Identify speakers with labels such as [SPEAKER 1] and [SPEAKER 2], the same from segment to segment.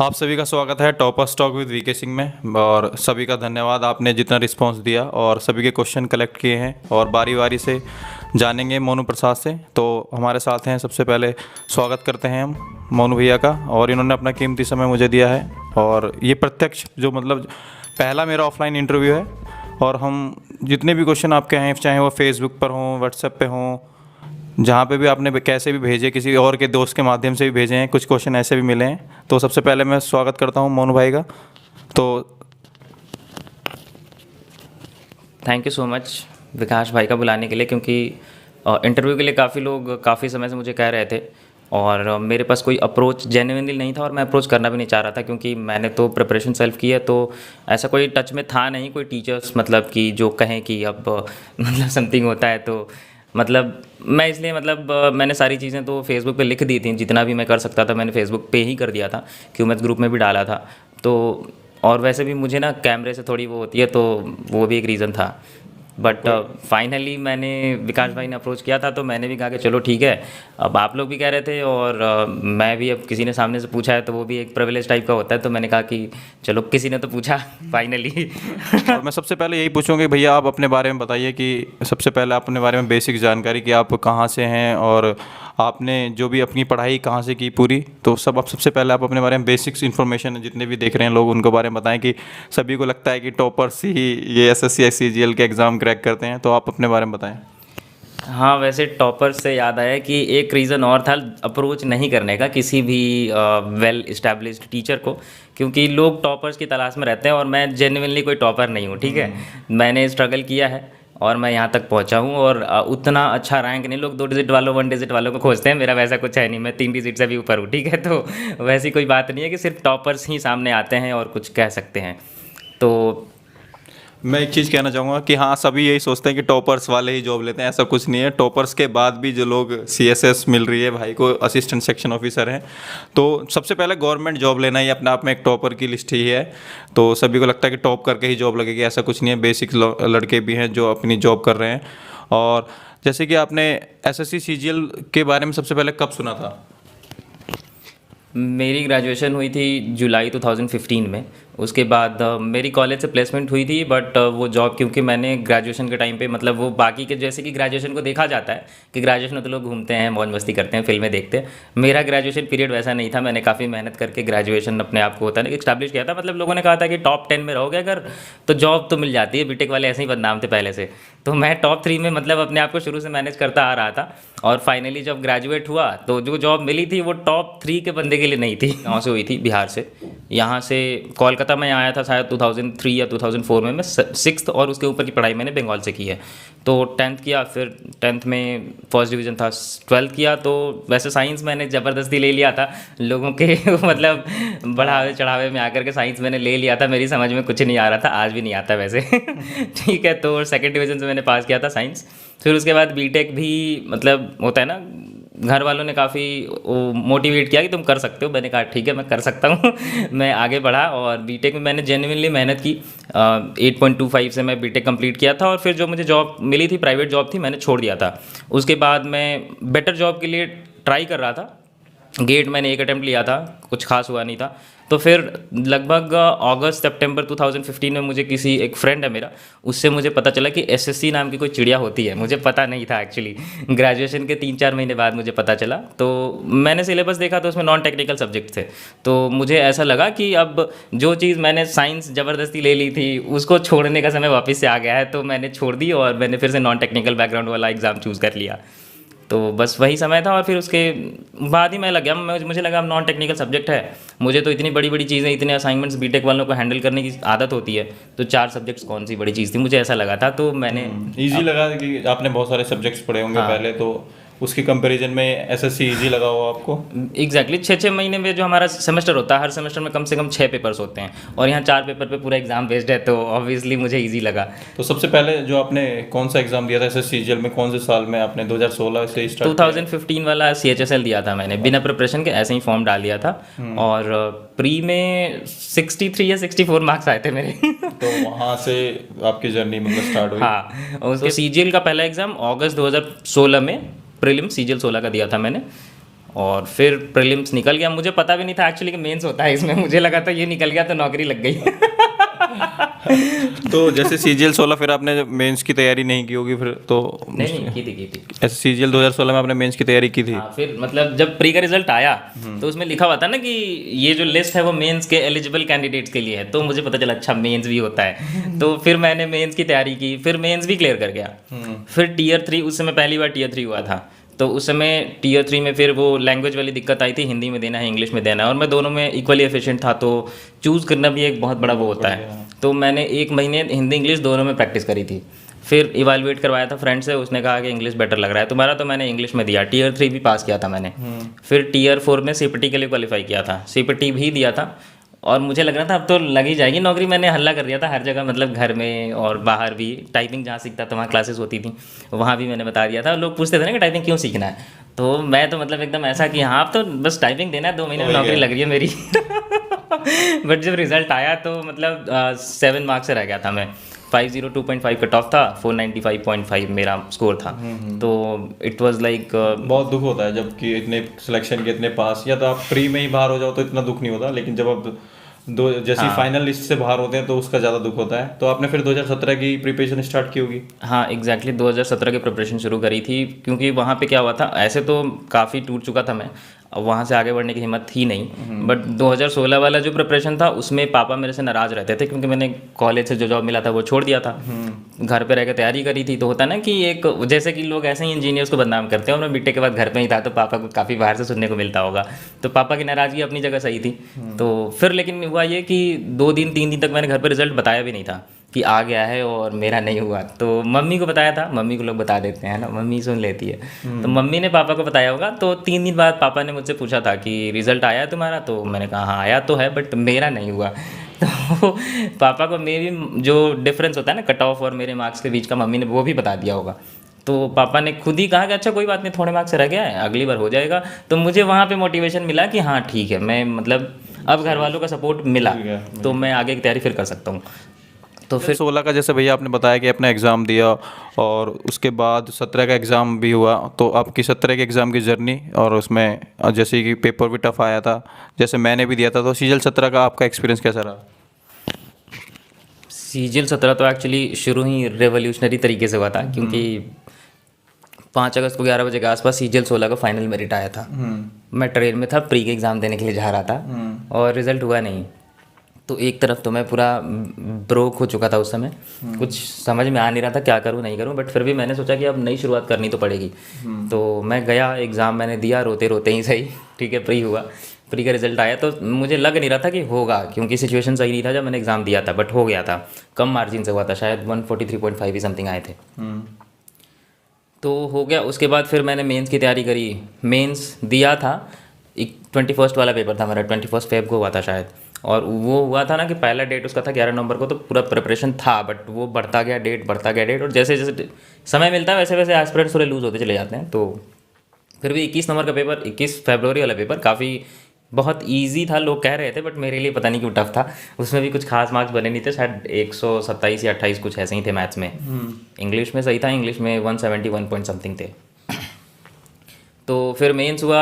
[SPEAKER 1] आप सभी का स्वागत है topper stock with V K Singh में। और सभी का धन्यवाद, आपने जितना रिस्पांस दिया और सभी के क्वेश्चन कलेक्ट किए हैं और बारी बारी से जानेंगे मोनू प्रसाद से। तो हमारे साथ हैं, सबसे पहले स्वागत करते हैं हम मोनू भैया का, और इन्होंने अपना कीमती समय मुझे दिया है। और ये प्रत्यक्ष जो मतलब पहला मेरा ऑफलाइन इंटरव्यू है, और हम जितने भी क्वेश्चन आपके हैं, चाहे वो फेसबुक पर हों, व्हाट्सएप पे हों, जहाँ पे भी आपने कैसे भी भेजे, किसी और के दोस्त के माध्यम से भी भेजे हैं, कुछ क्वेश्चन ऐसे भी मिले हैं। तो सबसे पहले मैं स्वागत करता हूँ मोनू भाई का। तो
[SPEAKER 2] थैंक यू सो मच विकास भाई का बुलाने के लिए, क्योंकि इंटरव्यू के लिए काफ़ी लोग काफ़ी समय से मुझे कह रहे थे और मेरे पास कोई अप्रोच जेन्युइनली नहीं था और मैं अप्रोच करना भी नहीं चाह रहा था, क्योंकि मैंने तो प्रिपरेशन सेल्फ की है। तो ऐसा कोई टच में था नहीं कोई टीचर्स, मतलब कि जो कहें कि अब मतलब समथिंग होता है। तो मतलब मैं इसलिए मैंने सारी चीज़ें तो फेसबुक पे लिख दी थी, जितना भी मैं कर सकता था मैंने फेसबुक पे ही कर दिया था, क्यूमेथ ग्रुप में भी डाला था। तो और वैसे भी मुझे ना कैमरे से थोड़ी वो होती है, तो वो भी एक रीज़न था। बट फाइनली मैंने विकास भाई ने अप्रोच किया था, तो मैंने भी कहा कि चलो ठीक है। अब आप लोग भी कह रहे थे और मैं भी, अब किसी ने सामने से पूछा है तो वो भी एक प्रिविलेज टाइप का होता है, तो मैंने कहा कि चलो किसी ने तो पूछा फाइनली।
[SPEAKER 1] और मैं सबसे पहले यही पूछूंगा भैया, आप अपने बारे में बताइए कि सबसे पहले आप अपने बारे में बेसिक जानकारी, कि आप कहाँ से हैं और आपने जो भी अपनी पढ़ाई कहाँ से की पूरी। तो सब आप सबसे पहले आप अपने बारे में बेसिक्स इन्फॉर्मेशन जितने भी देख रहे हैं लोग उनके बारे में बताएं, कि सभी को लगता है कि टॉपर्स ही ये एसएससी सीजीएल के एग्ज़ाम क्रैक करते हैं। तो आप अपने बारे में बताएं।
[SPEAKER 2] हाँ, वैसे टॉपर से याद आया कि एक रीज़न और था अप्रोच नहीं करने का किसी भी वेल इस्टेब्लिश्ड टीचर को, क्योंकि लोग टॉपर्स की तलाश में रहते हैं और मैं जेन्युइनली कोई टॉपर नहीं हूँ। ठीक है, मैंने स्ट्रगल किया है और मैं यहाँ तक पहुँचा हूँ, और उतना अच्छा रैंक नहीं। लोग 2 डिजिट वालों 1 डिजिट वालों को खोजते हैं, मेरा वैसा कुछ है नहीं, मैं 3 डिजिट से भी ऊपर हूँ। ठीक है, तो वैसी कोई बात नहीं है कि सिर्फ टॉपर्स ही सामने आते हैं और कुछ कह सकते हैं। तो
[SPEAKER 1] मैं एक चीज़ कहना चाहूँगा कि हाँ, सभी यही सोचते हैं कि टॉपर्स वाले ही जॉब लेते हैं, ऐसा कुछ नहीं है। टॉपर्स के बाद भी जो लोग सीएसएस मिल रही है भाई को, असिस्टेंट सेक्शन ऑफिसर हैं, तो सबसे पहले गवर्नमेंट जॉब लेना ही अपने आप में एक टॉपर की लिस्ट ही है। तो सभी को लगता है कि टॉप करके ही जॉब लगेगी, ऐसा कुछ नहीं है। बेसिक लड़के भी हैं जो अपनी जॉब कर रहे हैं। और जैसे कि आपने एसएससी सीजीएल के बारे में सबसे पहले कब सुना था?
[SPEAKER 2] मेरी ग्रेजुएशन हुई थी जुलाई 2015 में। उसके बाद मेरी कॉलेज से प्लेसमेंट हुई थी, बट वो जॉब, क्योंकि मैंने ग्रेजुएशन के टाइम पे, मतलब वो बाकी के जैसे कि ग्रेजुएशन को देखा जाता है कि ग्रेजुएशन में तो लोग घूमते हैं, मौज मस्ती करते हैं, फिल्में देखते हैं। मेरा ग्रेजुएशन पीरियड वैसा नहीं था। मैंने काफ़ी मेहनत करके ग्रेजुएशन अपने आप को होता है ना इस्टेब्लिश किया था। मतलब लोगों ने कहा था कि टॉप 10 में रहोगे अगर तो जॉब तो मिल जाती है, बीटेक वाले ऐसे ही बदनाम थे पहले से। तो मैं टॉप 3 में मतलब अपने आप को शुरू से मैनेज करता आ रहा था। और फाइनली जब ग्रेजुएट हुआ तो जो जॉब मिली थी वो टॉप 3 के बंदे के लिए नहीं थी। गाँव से हुई थी, बिहार से। यहाँ से कोलकाता में आया था शायद 2003 या 2004 में। मैं 6th और उसके ऊपर की पढ़ाई मैंने बंगाल से की है। तो 10th किया, फिर 10th में फर्स्ट डिवीज़न था। 12th किया तो वैसे साइंस मैंने ज़बरदस्ती ले लिया था लोगों के मतलब बढ़ावे चढ़ावे में आकर के साइंस मैंने ले लिया था। मेरी समझ में कुछ नहीं आ रहा था, आज भी नहीं आता वैसे। ठीक है, तो 2nd डिवीज़न से मैंने पास किया था साइंस। फिर उसके बाद बीटेक भी, मतलब होता है ना, घर वालों ने काफ़ी मोटिवेट किया कि तुम कर सकते हो। मैंने कहा ठीक है, मैं कर सकता हूँ। मैं आगे बढ़ा और बीटेक में मैंने जेन्युइनली मेहनत की। 8.25 से मैं बीटेक कंप्लीट किया था। और फिर जो मुझे जॉब मिली थी, प्राइवेट जॉब थी, मैंने छोड़ दिया था। उसके बाद मैं बेटर जॉब के लिए ट्राई कर रहा था। गेट मैंने एक अटैम्प्ट लिया था, कुछ खास हुआ नहीं था। तो फिर लगभग अगस्त सितंबर 2015 में मुझे किसी, एक फ्रेंड है मेरा, उससे मुझे पता चला कि एसएससी नाम की कोई चिड़िया होती है। मुझे पता नहीं था एक्चुअली, ग्रेजुएशन के 3-4 महीने बाद मुझे पता चला। तो मैंने सिलेबस देखा तो उसमें नॉन टेक्निकल सब्जेक्ट थे। तो मुझे ऐसा लगा कि अब जो चीज़ मैंने साइंस ज़बरदस्ती ले ली थी उसको छोड़ने का समय वापस से आ गया है। तो मैंने छोड़ दी और मैंने फिर से नॉन टेक्निकल बैकग्राउंड वाला एग्ज़ाम चूज़ कर लिया। तो बस वही समय था। और फिर उसके बाद ही मैं लग गया, मुझे लगा अब नॉन टेक्निकल सब्जेक्ट है, मुझे तो इतनी बड़ी बड़ी चीज़ें, इतने असाइनमेंट्स बीटेक वालों को हैंडल करने की आदत होती है, तो 4 सब्जेक्ट्स कौन सी बड़ी चीज़ थी, मुझे ऐसा लगा था। तो मैंने
[SPEAKER 1] इजी लगा कि आपने बहुत सारे सब्जेक्ट्स पढ़े होंगे पहले, तो उसकी कंपैरिजन में एसएससी इजी लगा हो आपको?
[SPEAKER 2] एग्जैक्टली 6-6 महीने में जो हमारा सेमेस्टर होता है, हर सेमेस्टर में कम से कम 6 पेपर्स होते हैं और यहाँ 4 पेपर पे पूरा एग्जाम बेस्ड है, तो ऑब्वियसली मुझे इजी लगा।
[SPEAKER 1] तो सबसे पहले जो आपने कौन सा एग्जाम दिया था एसएससी सीजीएल में, कौन से साल में आपने? 2016 से स्टार्ट?
[SPEAKER 2] 2015 वाला CHSL दिया था मैंने, बिना प्रिपरेशन के ऐसे ही फॉर्म डाल दिया था। और प्री में 63 या 64 मार्क्स आए थे मेरे।
[SPEAKER 1] तो वहाँ से आपकी जर्नी मतलब स्टार्ट हुई?
[SPEAKER 2] हाँ, उसके CGL का पहला एग्ज़ाम अगस्त 2016 में, प्रीलिम CGL 16 का दिया था मैंने। और फिर प्रीलिम्स निकल गया। मुझे पता भी नहीं था एक्चुअली कि मेंस होता है इसमें, मुझे लगा था ये निकल गया तो नौकरी लग गई।
[SPEAKER 1] तो जैसे सीजीएल 16 फिर आपने मेंस की तैयारी नहीं की होगी फिर तो?
[SPEAKER 2] नहीं की थी।
[SPEAKER 1] ऐसे सीजीएल 2016 में आपने मेंस की तैयारी की थी?
[SPEAKER 2] हाँ, फिर मतलब जब प्री का रिजल्ट आया तो उसमें लिखा हुआ था ना कि ये जो लिस्ट है वो मेंस के एलिजिबल कैंडिडेट्स के लिए है, तो मुझे पता चला अच्छा मेंस भी होता है। तो फिर मैंने मेंस की तैयारी की, फिर मेंस भी क्लियर कर गया। फिर टीयर 3, उस समय पहली बार टीयर 3 हुआ था, तो उस समय टीयर 3 में फिर वो लैंग्वेज वाली दिक्कत आई थी, हिंदी में देना है इंग्लिश में देना है, और मैं दोनों में इक्वली एफिशिएंट था, तो चूज़ करना भी एक बहुत बड़ा वो होता है। तो मैंने 1 महीने हिंदी इंग्लिश दोनों में प्रैक्टिस करी थी। फिर इवैल्यूएट करवाया था फ्रेंड से, उसने कहा कि इंग्लिश बेटर लग रहा है तुम्हारा, तो मैंने इंग्लिश में दिया। टीयर 3 भी पास किया था मैंने। फिर टीयर 4 में सीपीटी के लिए क्वालिफाई किया था, सीपीटी भी दिया था, और मुझे लग रहा था अब तो लग ही जाएगी नौकरी। मैंने हल्ला कर दिया था हर जगह, मतलब घर में और बाहर भी। टाइपिंग जहाँ सीखता था वहाँ क्लासेस होती थी, वहाँ भी मैंने बता दिया था। लोग पूछते थे ना कि टाइपिंग क्यों सीखना है, तो मैं तो मतलब एकदम ऐसा कि हाँ अब तो बस टाइपिंग देना है, 2 महीने में नौकरी लग रही है मेरी। बट जब रिजल्ट आया तो मतलब 7 मार्क्स से रह गया था मैं। 502.5 कट ऑफ था, 495.5 मेरा स्कोर था। तो इट वाज लाइक
[SPEAKER 1] बहुत दुख होता है जबकि इतने सिलेक्शन के इतने पास, या तो आप प्री में ही बाहर हो जाओ तो इतना दुख नहीं होता, लेकिन जब आप जैसी फाइनल लिस्ट से बाहर होते हैं तो उसका ज़्यादा दुख होता है। तो आपने फिर 2017 की प्रिपरेशन स्टार्ट की होगी?
[SPEAKER 2] हाँ एग्जैक्टली 2017 की प्रिपरेशन शुरू करी थी, क्योंकि वहाँ पे क्या हुआ था, ऐसे तो काफ़ी टूट चुका था मैं, अब वहाँ से आगे बढ़ने की हिम्मत थी नहीं। बट 2016 वाला जो प्रिपरेशन था उसमें पापा मेरे से नाराज़ रहते थे, क्योंकि मैंने कॉलेज से जो जॉब मिला था वो छोड़ दिया था, घर पे रह के तैयारी करी थी। तो होता ना कि एक जैसे कि लोग ऐसे ही इंजीनियर्स को बदनाम करते हैं, और मैं बीटेक के बाद घर पे ही था, तो पापा को काफ़ी बाहर से सुनने को मिलता होगा, तो पापा की नाराज़गी अपनी जगह सही थी। तो फिर लेकिन हुआ ये कि 2 दिन 3 दिन तक मैंने घर पर रिजल्ट बताया भी नहीं था कि आ गया है, और मेरा नहीं हुआ। तो मम्मी को बताया था, मम्मी को लोग बता देते हैं ना, मम्मी सुन लेती है। तो मम्मी ने पापा को बताया होगा। तो 3 दिन बाद पापा ने मुझसे पूछा था कि रिज़ल्ट आया तुम्हारा, तो मैंने कहा हाँ आया तो है, बट मेरा नहीं हुआ। तो पापा को मे भी जो डिफरेंस होता है ना कट ऑफ और मेरे मार्क्स के बीच का, मम्मी ने वो भी बता दिया होगा। तो पापा ने खुद ही कहा कि अच्छा कोई बात नहीं, थोड़े मार्क्स से रह गया है, अगली बार हो जाएगा। तो मुझे वहाँ पे मोटिवेशन मिला कि हाँ ठीक है, मैं मतलब अब घर वालों का सपोर्ट मिला, तो मैं आगे की तैयारी फिर कर सकता हूँ। तो फिर
[SPEAKER 1] 16 का जैसे भैया आपने बताया कि अपना एग्ज़ाम दिया, और उसके बाद 17 का एग्ज़ाम भी हुआ, तो आपकी 17 के एग्ज़ाम की जर्नी, और उसमें जैसे कि पेपर भी टफ आया था, जैसे मैंने भी दिया था, तो सीजीएल 17 का आपका एक्सपीरियंस कैसा रहा?
[SPEAKER 2] सीजीएल 17 तो एक्चुअली शुरू ही रेवोल्यूशनरी तरीके से हुआ था, क्योंकि 5 अगस्त को 11 बजे के आसपास सीजीएल 16 का फाइनल मेरिट आया था। मैं ट्रेन में था, प्री के एग्ज़ाम देने के लिए जा रहा था, और रिज़ल्ट हुआ नहीं। तो एक तरफ तो मैं पूरा ब्रोक हो चुका था उस समय, कुछ समझ में आ नहीं रहा था क्या करूँ नहीं करूँ, बट फिर भी मैंने सोचा कि अब नई शुरुआत करनी तो पड़ेगी। तो मैं गया, एग्ज़ाम मैंने दिया, रोते रोते ही सही, ठीक है प्री हुआ। प्री का रिजल्ट आया तो मुझे लग नहीं रहा था कि होगा, क्योंकि सिचुएशन सही नहीं था जब मैंने एग्ज़ाम दिया था, बट हो गया था। कम मार्जिन से हुआ था, शायद 143.5 ही समथिंग आए थे। तो हो गया। उसके बाद फिर मैंने मेंस की तैयारी करी, मेंस दिया था। 21 वाला पेपर था मेरा, 21 फेब को हुआ था शायद, और वो हुआ था ना कि पहला डेट उसका था 11 नवंबर को, तो पूरा प्रिपरेशन था, बट वो बढ़ता गया डेट, और जैसे जैसे समय मिलता है वैसे वैसे एस्पिरेंट्स थोड़े लूज़ होते चले जाते हैं। तो फिर भी 21 नंबर का पेपर, 21 फरवरी वाला पेपर काफ़ी बहुत इजी था लोग कह रहे थे, बट मेरे लिए पता नहीं क्यों टफ था। उसमें भी कुछ खास मार्क्स बने नहीं थे, शायद 127 या 28 कुछ ऐसे ही थे मैथ्स में। इंग्लिश में सही था, इंग्लिश में 171 पॉइंट समथिंग थे। तो फिर मेंस हुआ,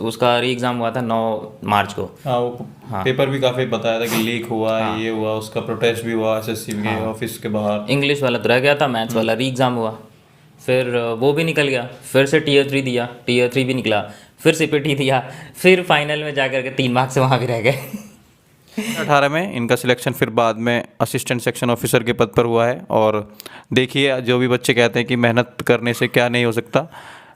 [SPEAKER 2] उसका री एग्ज़ाम हुआ था 9 मार्च को।
[SPEAKER 1] हाँ, वो पेपर भी काफ़ी बताया था कि लीक हुआ, ये हुआ, उसका प्रोटेस्ट भी हुआ एसएससी के ऑफिस के बाहर।
[SPEAKER 2] इंग्लिश वाला तो रह गया था, मैथ्स वाला री एग्ज़ाम हुआ, फिर वो भी निकल गया। फिर से टीयर 3 दिया, टीयर 3 भी निकला, फिर सीपीटी दिया, फिर फाइनल में जा कर के 3 मार्क्स से वहाँ भी रह गए।
[SPEAKER 1] 18 में इनका सिलेक्शन फिर बाद में असिस्टेंट सेक्शन ऑफिसर के पद पर हुआ है। और देखिए, जो भी बच्चे कहते हैं कि मेहनत करने से क्या नहीं हो सकता,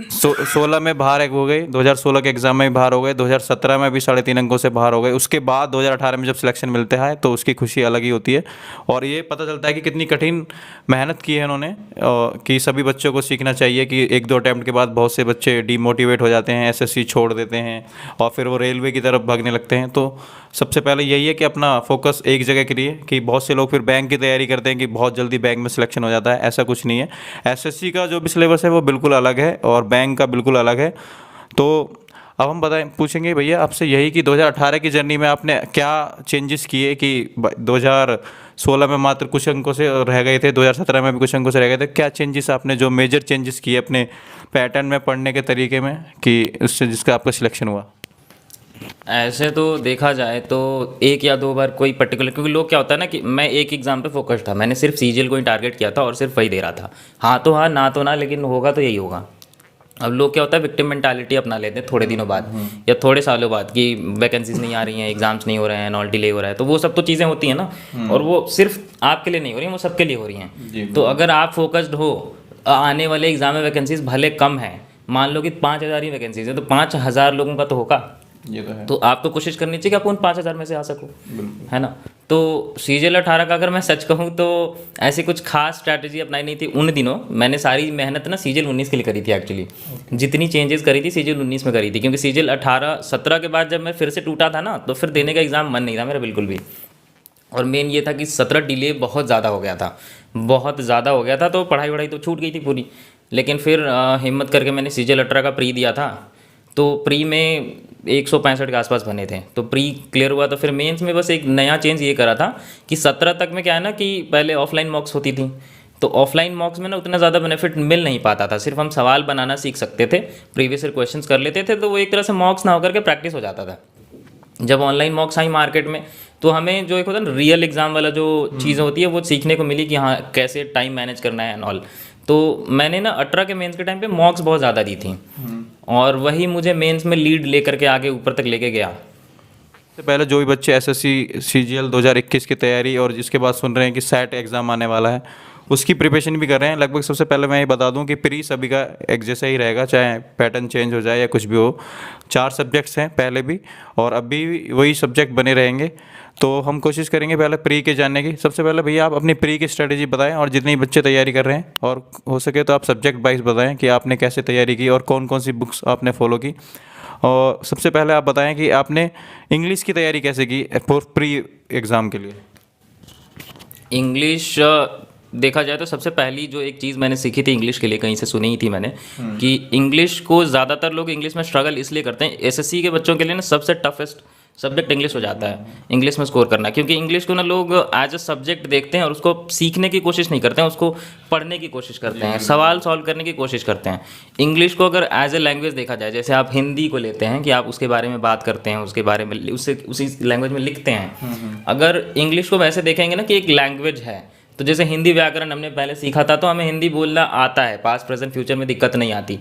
[SPEAKER 1] 16 में बाहर एक हो गई, 2016 के एग्ज़ाम में भी बाहर हो गए, 2017 में भी 3.5 अंकों से बाहर हो गए। उसके बाद 2018 में जब सिलेक्शन मिलते हैं तो उसकी खुशी अलग ही होती है, और ये पता चलता है कि कितनी कठिन मेहनत की है उन्होंने। कि सभी बच्चों को सीखना चाहिए कि 1-2 अटैम्प्ट के बाद बहुत से बच्चे डीमोटिवेट हो जाते हैं, एसएससी छोड़ देते हैं, और फिर वो रेलवे की तरफ भागने लगते हैं। तो सबसे पहले यही है कि अपना फोकस एक जगह करिए। कि बहुत से लोग फिर बैंक की तैयारी करते हैं कि बहुत जल्दी बैंक में सिलेक्शन हो जाता है, ऐसा कुछ नहीं है। एसएससी का जो भी सिलेबस है वो बिल्कुल अलग है, और बैंक का बिल्कुल अलग है। तो अब हम पूछेंगे भैया आपसे यही कि 2018 की जर्नी में आपने क्या चेंजेस किए कि 2016 में मात्र कुछ अंकों से रह गए थे, 2017 में भी कुछ अंकों से रह गए थे। क्या चेंजेस आपने, जो मेजर चेंजेस किए अपने पैटर्न में, पढ़ने के तरीके में, कि उससे जिसका आपका सिलेक्शन हुआ?
[SPEAKER 2] ऐसे तो देखा जाए तो एक या दो बार कोई पर्टिकुलर, क्योंकि लोग क्या होता है ना कि मैं एक एग्ज़ाम पे फोकस था, मैंने सिर्फ सीजीएल को ही टारगेट किया था और सिर्फ वही दे रहा था। हाँ तो हाँ, ना तो ना, लेकिन होगा तो यही होगा। अब लोग क्या होता है, विक्टिम मेंटालिटी अपना लेते हैं थोड़े दिनों बाद या थोड़े सालों बाद कि वैकेंसीज नहीं आ रही हैं, एग्जाम्स नहीं हो रहे हैं, नॉल डिले हो रहा है, तो वो सब तो चीज़ें होती हैं ना, और वो सिर्फ आपके लिए नहीं हो रही हैं, वो सबके लिए हो रही हैं। तो अगर आप फोकस्ड हो, आने वाले एग्जाम में वैकेंसीज भले कम हैं, मान लो कि 5,000 ही वैकेंसीज है, तो 5,000 लोगों का तो होगा।
[SPEAKER 1] ये तो है।
[SPEAKER 2] तो आपको कोशिश करनी चाहिए कि आप उन 5,000 में से आ सको, है ना। तो सीजीएल 18 का अगर मैं सच कहूँ तो ऐसी कुछ खास स्ट्रैटेजी अपनाई नहीं थी उन दिनों। मैंने सारी मेहनत ना सीजीएल 19 के लिए करी थी एक्चुअली। जितनी चेंजेस करी थी सीजीएल 19 में करी थी, क्योंकि सीजीएल 18-17 के बाद जब मैं फिर से टूटा था ना, तो फिर देने का एग्ज़ाम मन नहीं था मेरा बिल्कुल भी। और मेन ये था कि 17 डिले बहुत ज़्यादा हो गया था, बहुत ज़्यादा हो गया था, तो पढ़ाई वढ़ाई तो छूट गई थी पूरी। लेकिन फिर हिम्मत करके मैंने सीजीएल 18 का प्री दिया था, तो प्री में 165 के आसपास बने थे, तो प्री क्लियर हुआ। तो फिर मेंस में बस एक नया चेंज ये करा था कि 17 तक में क्या है ना कि पहले ऑफलाइन मॉक्स होती थी, तो ऑफलाइन मॉक्स में ना उतना ज़्यादा बेनिफिट मिल नहीं पाता था। सिर्फ हम सवाल बनाना सीख सकते थे, प्रीवियस ईयर क्वेश्चंस कर लेते थे, तो वो एक तरह से मॉक्स ना होकर के प्रैक्टिस हो जाता था। जब ऑनलाइन मॉक्स आई मार्केट में, तो हमें जो एक होता है ना रियल एग्ज़ाम वाला जो चीज़ें होती है, वो सीखने को मिली कि हाँ कैसे टाइम मैनेज करना है एंड ऑल। तो मैंने ना 18 के मेंस के टाइम पे मॉक्स बहुत ज़्यादा दी थी, और वही मुझे मेंस में लीड लेकर के आगे ऊपर तक लेके गया।
[SPEAKER 1] सबसे पहले जो भी बच्चे एसएससी सीजीएल 2021 की तैयारी और जिसके बाद सुन रहे हैं कि सेट एग्ज़ाम आने वाला है, उसकी प्रिपरेशन भी कर रहे हैं, लगभग सबसे पहले मैं ये बता दूं कि प्री सभी का एक जैसा ही रहेगा, चाहे पैटर्न चेंज हो जाए या कुछ भी हो। 4 सब्जेक्ट्स हैं पहले भी, और अभी भी वही सब्जेक्ट बने रहेंगे। तो हम कोशिश करेंगे पहले प्री के जानने की। सबसे पहले भैया आप अपनी प्री की स्ट्रेटेजी बताएं, और जितने बच्चे तैयारी कर रहे हैं, और हो सके तो आप सब्जेक्ट वाइज बताएं कि आपने कैसे तैयारी की और कौन कौन सी बुक्स आपने फॉलो की। और सबसे पहले आप बताएं कि आपने इंग्लिश की तैयारी कैसे की फॉर प्री एग्ज़ाम के लिए।
[SPEAKER 2] इंग्लिश देखा जाए तो सबसे पहली जो एक चीज़ मैंने सीखी थी इंग्लिश के लिए, कहीं से सुनी ही थी मैंने, कि इंग्लिश को ज़्यादातर लोग इंग्लिश में स्ट्रगल इसलिए करते हैं, एसएससी के बच्चों के लिए ना सबसे टफेस्ट सब्जेक्ट इंग्लिश हो जाता है, इंग्लिश में स्कोर करना। क्योंकि इंग्लिश को ना लोग एज अ सब्जेक्ट देखते हैं और उसको सीखने की कोशिश नहीं करते हैं, उसको पढ़ने की कोशिश करते हैं, सवाल सॉल्व करने की कोशिश करते हैं। इंग्लिश को अगर एज ए लैंग्वेज देखा जाए, जैसे आप हिंदी को लेते हैं कि आप उसके बारे में बात करते हैं, उसके बारे में उससे उसी लैंग्वेज में लिखते हैं, अगर इंग्लिश को वैसे देखेंगे ना कि एक लैंग्वेज है, तो जैसे हिंदी व्याकरण हमने पहले सीखा था, तो हमें हिंदी बोलना आता है, पास्ट प्रेजेंट फ्यूचर में दिक्कत नहीं आती।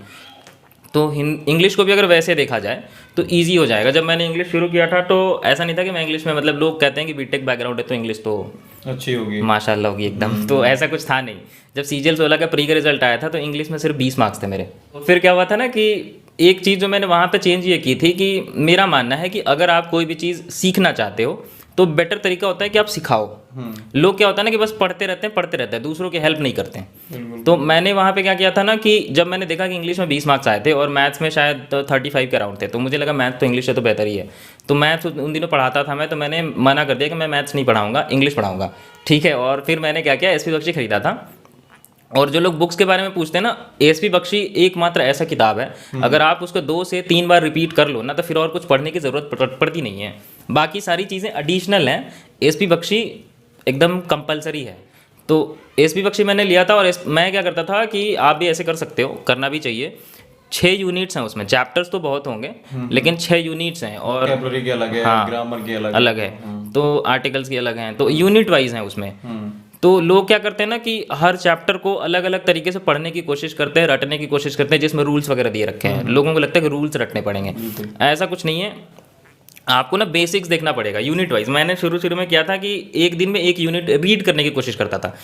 [SPEAKER 2] तो इंग्लिश को भी अगर वैसे देखा जाए तो इजी हो जाएगा। जब मैंने इंग्लिश शुरू किया था तो ऐसा नहीं था कि मैं इंग्लिश में, मतलब लोग कहते हैं कि बीटेक बैकग्राउंड है तो इंग्लिश तो
[SPEAKER 1] अच्छी होगी,
[SPEAKER 2] माशाल्लाह होगी एकदम, तो ऐसा कुछ था नहीं। जब सीजीएल 16 का प्री का रिजल्ट आया था तो इंग्लिश में सिर्फ 20 मार्क्स थे मेरे। तो फिर क्या हुआ था ना कि एक चीज़ जो मैंने वहाँ पे चेंज ये की थी कि मेरा मानना है कि अगर आप कोई भी चीज़ सीखना चाहते हो तो बेटर तरीका होता है कि आप सिखाओ। लोग क्या होता है ना कि बस पढ़ते रहते हैं, दूसरों की हेल्प नहीं करते हैं। तो मैंने वहाँ पे क्या किया था ना कि जब मैंने देखा कि इंग्लिश में 20 मार्क्स आए थे और मैथ्स में शायद 35 के अराउंड थे, तो मुझे लगा मैथ तो इंग्लिश से तो बेहतर ही है। तो मैथ्स उन दिनों पढ़ाता था मैं, तो मैंने मना कर दिया कि मैं मैथ्स नहीं पढ़ाऊँगा, इंग्लिश पढ़ाऊँगा, ठीक है। और फिर मैंने क्या किया, एसपी बख्शी खरीदा था। और जो लोग बुक्स के बारे में पूछते हैं ना, एसपी बख्शी एकमात्र ऐसा किताब है, अगर आप उसको 2 से 3 बार रिपीट कर लो ना, तो फिर और कुछ पढ़ने की ज़रूरत पड़ती नहीं है। बाकी सारी चीज़ें एडिशनल हैं, एसपी बख्शी एकदम कंपलसरी है। तो एसपी बख्शी मैंने लिया था, और मैं क्या करता था कि आप भी ऐसे कर सकते हो, करना भी चाहिए। 6 यूनिट्स हैं उसमें, चैप्टर्स तो बहुत होंगे लेकिन 6 यूनिट्स हैं, और
[SPEAKER 1] वोकैबुलरी की अलग है,
[SPEAKER 2] हाँ,
[SPEAKER 1] ग्रामर की
[SPEAKER 2] अलग है, तो आर्टिकल्स की अलग हैं, तो यूनिट वाइज हैं उसमें। तो लोग क्या करते हैं ना कि हर चैप्टर को अलग अलग तरीके से पढ़ने की कोशिश करते हैं, रटने की कोशिश करते हैं, जिसमें रूल्स वगैरह दिए रखे हैं। लोगों को लगता है कि रूल्स रटने पड़ेंगे, ऐसा कुछ नहीं है। आपको ना बेसिक्स देखना पड़ेगा यूनिट वाइज। मैंने शुरू में किया था कि एक दिन में एक यूनिट रीड करने की कोशिश करता था,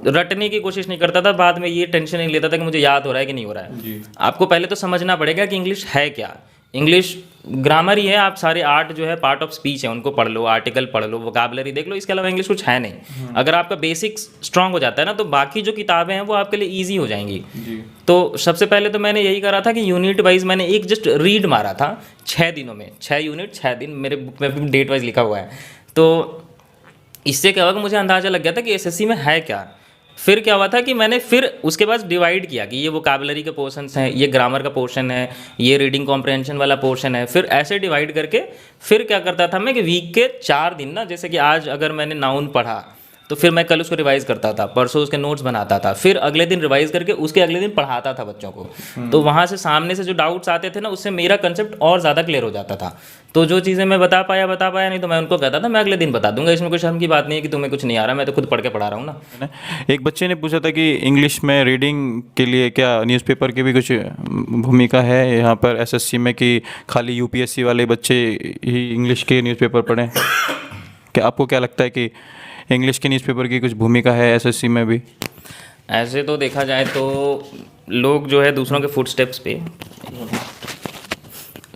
[SPEAKER 2] रटने की कोशिश नहीं करता था। बाद में ये टेंशन नहीं लेता था कि मुझे याद हो रहा है कि नहीं हो रहा है। आपको पहले तो समझना पड़ेगा कि इंग्लिश है क्या। इंग्लिश ग्रामर ही है, आप सारे आर्ट जो है पार्ट ऑफ स्पीच है उनको पढ़ लो, आर्टिकल पढ़ लो, वोकैबुलरी देख लो, इसके अलावा इंग्लिश कुछ है नहीं। अगर आपका बेसिक्स स्ट्रांग हो जाता है ना, तो बाकी जो किताबें हैं वो आपके लिए ईजी हो जाएंगी। तो सबसे पहले तो मैंने यही करा था कि यूनिट वाइज मैंने एक जस्ट रीड मारा था 6 दिनों में, 6 यूनिट 6 दिन, मेरे बुक में भी डेट वाइज लिखा हुआ है। तो इससे क्या हुआ कि मुझे अंदाज़ा लग गया था कि एसएससी में है क्या। फिर क्या हुआ था कि मैंने फिर उसके बाद डिवाइड किया कि ये वोकैबुलरी के पोर्शंस हैं, ये ग्रामर का पोर्शन है, ये रीडिंग कॉम्प्रहेंशन वाला पोर्शन है। फिर ऐसे डिवाइड करके फिर क्या करता था मैं कि वीक के 4 दिन ना, जैसे कि आज अगर मैंने नाउन पढ़ा तो फिर मैं कल उसको रिवाइज़ करता था, परसों उसके नोट्स बनाता था, फिर अगले दिन रिवाइज़ करके उसके अगले दिन पढ़ाता था बच्चों को। तो वहाँ से सामने से जो डाउट्स आते थे ना, उससे मेरा कंसेप्ट और ज़्यादा क्लियर हो जाता था। तो जो चीज़ें मैं बता पाया, नहीं तो मैं उनको कहता था मैं अगले दिन बता दूंगा, इसमें कोई शर्म की बात नहीं है कि तुम्हें कुछ नहीं आ रहा, मैं तो खुद पढ़ के पढ़ा रहा हूँ ना।
[SPEAKER 1] है ना। एक बच्चे ने पूछा था कि इंग्लिश में रीडिंग के लिए क्या न्यूज़पेपर की भी कुछ भूमिका है यहाँ पर एसएससी में, कि खाली यूपीएससी वाले बच्चे ही इंग्लिश के न्यूज़पेपर पढ़ें? क्या आपको क्या लगता है कि इंग्लिश के न्यूज़पेपर की कुछ भूमिका है एसएससी में भी?
[SPEAKER 2] ऐसे तो देखा जाए तो लोग जो है दूसरों के फुट स्टेप्स पे,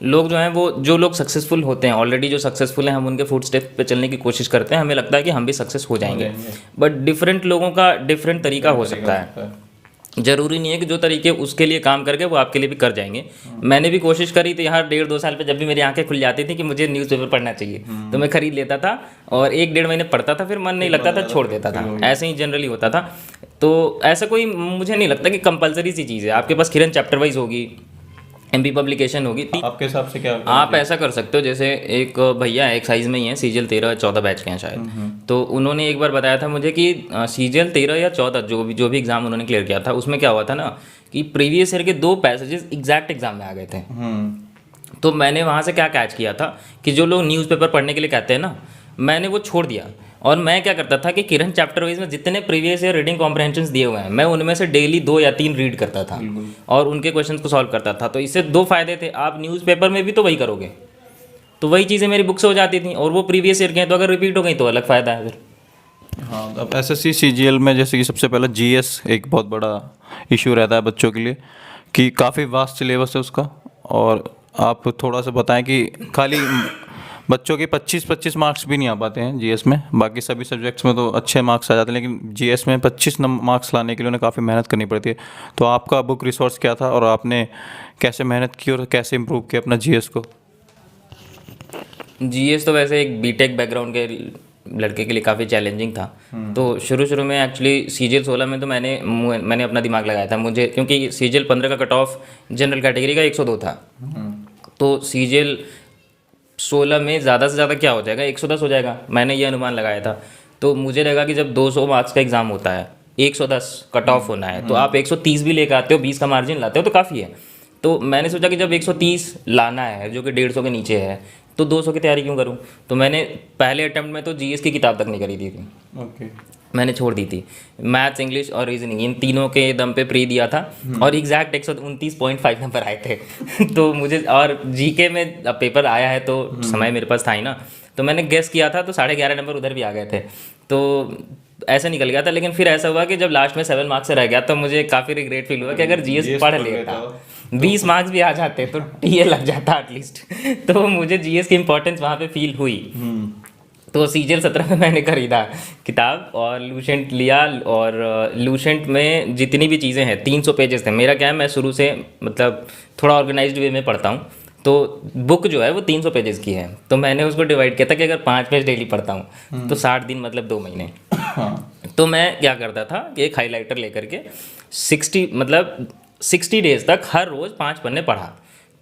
[SPEAKER 2] लोग जो हैं वो, जो लोग सक्सेसफुल होते हैं ऑलरेडी, जो सक्सेसफुल हैं, हम उनके फुट स्टेप पे चलने की कोशिश करते हैं, हमें लगता है कि हम भी सक्सेस हो जाएंगे। बट डिफरेंट लोगों का डिफरेंट तरीका हो सकता है। ज़रूरी नहीं है कि जो तरीके उसके लिए काम करके वो आपके लिए भी कर जाएंगे। मैंने भी कोशिश करी थी यहाँ 1.5-2 साल पे, जब भी मेरी आंखें खुल जाती थी कि मुझे न्यूज़पेपर पढ़ना चाहिए, तो मैं खरीद लेता था और 1-1.5 महीने पढ़ता था, फिर मन नहीं लगता था, छोड़ देता था। ऐसे ही जनरली होता था। तो ऐसा कोई मुझे नहीं लगता कि कंपलसरी सी चीज़ है। आपके पास किरण चैप्टर वाइज होगी, एमपी पब्लिकेशन होगी।
[SPEAKER 1] आपके हिसाब से क्या
[SPEAKER 2] आप ऐसा कर सकते हो, जैसे एक भैया एक्साइज में ही है, सीजीएल 13-14 बैच के हैं शायद, तो उन्होंने एक बार बताया था मुझे कि सीजीएल 13 या 14 जो भी एग्ज़ाम उन्होंने क्लियर किया था, उसमें क्या हुआ था ना कि प्रीवियस ईयर के 2 पैसेजेस एग्जैक्ट एग्जाम में आ गए थे। तो मैंने वहाँ से क्या कैच किया था कि जो लोग न्यूज़पेपर पढ़ने के लिए कहते हैं ना, मैंने वो छोड़ दिया। और मैं क्या करता था कि किरण चैप्टर वाइज में जितने प्रीवियस ईयर रीडिंग कॉम्प्रहेंशंस दिए हुए हैं, मैं उनमें से डेली 2 या 3 रीड करता था और उनके क्वेश्चंस को सॉल्व करता था। तो इससे 2 फायदे थे, आप न्यूज़पेपर में भी तो वही करोगे, तो वही चीज़ें मेरी बुक से हो जाती थी, और वो प्रीवियस ईयर के हैं, तो अगर रिपीट हो गई तो अलग फ़ायदा है फिर।
[SPEAKER 1] हाँ, अब एसएससी सीजीएल में जैसे कि सबसे पहला जीएस एक बहुत बड़ा इशू रहता है बच्चों के लिए, कि काफ़ी वास्ट सिलेबस है उसका। और आप थोड़ा सा बताएं कि खाली बच्चों के 25-25 मार्क्स भी नहीं आ पाते हैं जीएस में, बाकी सभी सब्जेक्ट्स में तो अच्छे मार्क्स आ जाते हैं, लेकिन जीएस में 25 मार्क्स लाने के लिए उन्हें काफ़ी मेहनत करनी पड़ती है। तो आपका बुक रिसोर्स क्या था और आपने कैसे मेहनत की और कैसे इम्प्रूव किया अपना जीएस को?
[SPEAKER 2] जीएस तो वैसे एक बीटेक बैकग्राउंड के लड़के के लिए काफ़ी चैलेंजिंग था। तो शुरू में एक्चुअली सीजीएल 16 में तो मैंने अपना दिमाग लगाया था, मुझे क्योंकि सीजीएल 15 का कट ऑफ जनरल कैटेगरी का 102 था। तो सीजीएल 16 में ज़्यादा से ज़्यादा क्या हो जाएगा, 110 हो जाएगा, मैंने ये अनुमान लगाया था। तो मुझे लगा कि जब 200 मार्क्स का एग्ज़ाम होता है, 110 कट ऑफ होना है, तो आप 130 भी लेकर आते हो, 20 का मार्जिन लाते हो तो काफ़ी है। तो मैंने सोचा कि जब 130 लाना है, जो कि 150 के नीचे है, तो 200 की तैयारी क्यों करूं। तो मैंने पहले अटेम्प्ट में तो जीएस की किताब तक नहीं खरीदी थी, मैंने छोड़ दी थी। मैथ्स, इंग्लिश और रीजनिंग, इन तीनों के दम पे प्री दिया था और एग्जैक्ट 129.5 नंबर आए थे। तो मुझे, और जीके में अब पेपर आया है तो समय मेरे पास था ही ना, तो मैंने गेस किया था तो 11.5 नंबर उधर भी आ गए थे, तो ऐसा निकल गया था। लेकिन फिर ऐसा हुआ कि जब लास्ट में 7 मार्क्स से रह गया तो मुझे काफ़ी रिग्रेट फील हुआ कि अगर जीएस पढ़ लेता, 20 मार्क्स भी आ जाते तो टीए लग जाता एटलीस्ट। तो मुझे जीएस की इंपॉर्टेंस वहाँ पे फील हुई। तो सीजीएल 17 में मैंने खरीदा किताब और लूसेंट लिया, और लूसेंट में जितनी भी चीज़ें हैं 300 पेजेस थे। मेरा क्या है, मैं शुरू से मतलब थोड़ा ऑर्गेनाइज्ड वे में पढ़ता हूँ, तो बुक जो है वो 300 पेजेस की है। तो मैंने उसको डिवाइड किया था कि अगर 5 पेज डेली पढ़ता हूँ तो 60 दिन मतलब 2 महीने। तो मैं क्या करता था कि एक हाईलाइटर लेकर के 60 डेज तक हर रोज़ 5 पन्ने पढ़ा,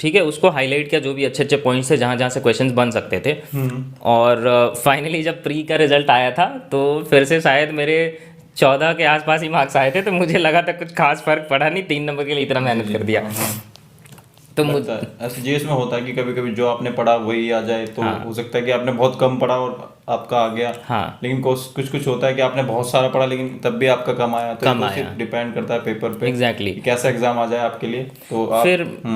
[SPEAKER 2] ठीक है। उसको हाईलाइट किया, जो भी अच्छे अच्छे पॉइंट्स थे जहाँ जहाँ से क्वेश्चंस बन सकते थे। और फाइनली जब प्री का रिजल्ट आया था तो फिर से शायद मेरे 14 के आसपास ही मार्क्स आए थे, तो मुझे लगा था कुछ खास फर्क पड़ा नहीं, 3 नंबर के लिए इतना मेहनत कर दिया। तो मुझे
[SPEAKER 1] ऐसे जीएस में होता है कि कभी कभी जो आपने पढ़ा वही आ जाए, तो हो सकता है कि आपने बहुत कम पढ़ा और आपका आ गया।
[SPEAKER 2] हाँ,
[SPEAKER 1] लेकिन कुछ होता है कि आपने बहुत सारा पढ़ा लेकिन तब भी आपका कम आया, तो
[SPEAKER 2] कम
[SPEAKER 1] ये तो
[SPEAKER 2] आया।
[SPEAKER 1] सिर्फ डिपेंड करता है पेपर पे
[SPEAKER 2] एग्जैक्टली।
[SPEAKER 1] कि कैसा एग्जाम आ जाए आपके लिए। तो आप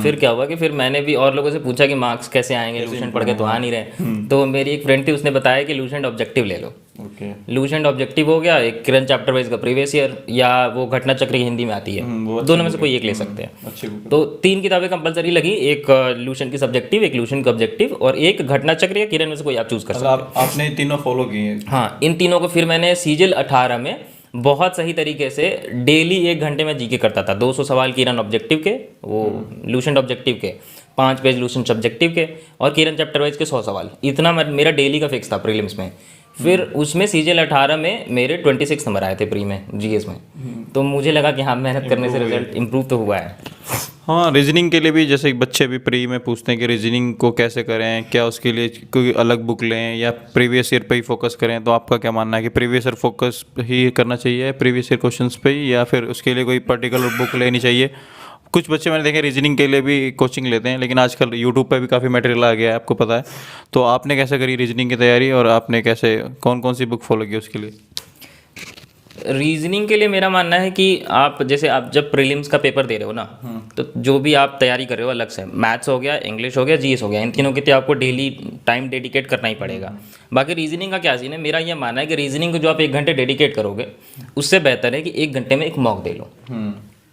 [SPEAKER 2] फिर क्या हुआ कि फिर मैंने भी और लोगों से पूछा कि मार्क्स कैसे आएंगे, लूसेंट पढ़ के तो आ नहीं रहे। तो मेरी एक फ्रेंड थी, उसने बताया कि लूसेंट ऑब्जेक्टिव ले लो।
[SPEAKER 1] ओके,
[SPEAKER 2] लूसेंट ऑब्जेक्टिव हो गया, एक किरण चैप्टर वाइज का प्रीवियस ईयर, या वो घटना चक्र हिंदी में आती है, दोनों में से कोई एक ले सकते हैं।
[SPEAKER 1] अच्छी बुक है।
[SPEAKER 2] तो 3 किताबें कंपलसरी लगी, एक लूसेंट की सब्जेक्टिव, एक लूसेंट का ऑब्जेक्टिव और एक घटना चक्र या किरण में से कोई आप चूज कर सकते हैं।
[SPEAKER 1] आपने तीनों फॉलो किए?
[SPEAKER 2] हाँ, इन तीनों को फिर मैंने सीजीएल 18 में बहुत सही तरीके से डेली 1 घंटे में जीके करता था। 200 सवाल किरण ऑब्जेक्टिव के, वो लूसेंट ऑब्जेक्टिव के, 5 पेज लूसेंट सब्जेक्टिव के, और किरण चैप्टर वाइज के 100 सवाल। इतना मेरा डेली का फिक्स था प्रीलिम्स में। फिर उसमें सीजीएल 18 में मेरे 26 नंबर आए थे प्री में जीएस में। तो मुझे लगा कि हाँ, मेहनत करने से रिजल्ट इम्प्रूव तो हुआ है।
[SPEAKER 1] हाँ, रीजनिंग के लिए भी जैसे बच्चे भी प्री में पूछते हैं कि रीजनिंग को कैसे करें, क्या उसके लिए कोई अलग बुक लें या प्रीवियस ईयर पे ही फोकस करें, तो आपका क्या मानना है कि प्रीवियस ईयर फोकस ही करना चाहिए प्रीवियस ईयर क्वेश्चंस पे ही, या फिर उसके लिए कोई पर्टिकुलर बुक लेनी चाहिए? कुछ बच्चे मैंने देखे रीजनिंग के लिए भी कोचिंग लेते हैं, लेकिन आजकल यूट्यूब पे भी काफ़ी मटेरियल आ गया है, आपको पता है। तो आपने कैसे करी रीजनिंग की तैयारी, और आपने कैसे कौन कौन सी बुक फॉलो की उसके लिए?
[SPEAKER 2] रीजनिंग के लिए मेरा मानना है कि आप जैसे आप जब प्रीलिम्स का पेपर दे रहे हो ना, तो जो भी आप तैयारी कर रहे हो अलग से, मैथ्स हो गया, इंग्लिश हो गया, जीएस हो गया, इन तीनों के लिए आपको डेली टाइम डेडिकेट करना ही पड़ेगा। बाकी रीजनिंग का क्या सीन है, मेरा ये मानना है कि रीजनिंग को जो आप 1 घंटे डेडिकेट करोगे, उससे बेहतर है कि 1 घंटे में एक मॉक दे लो।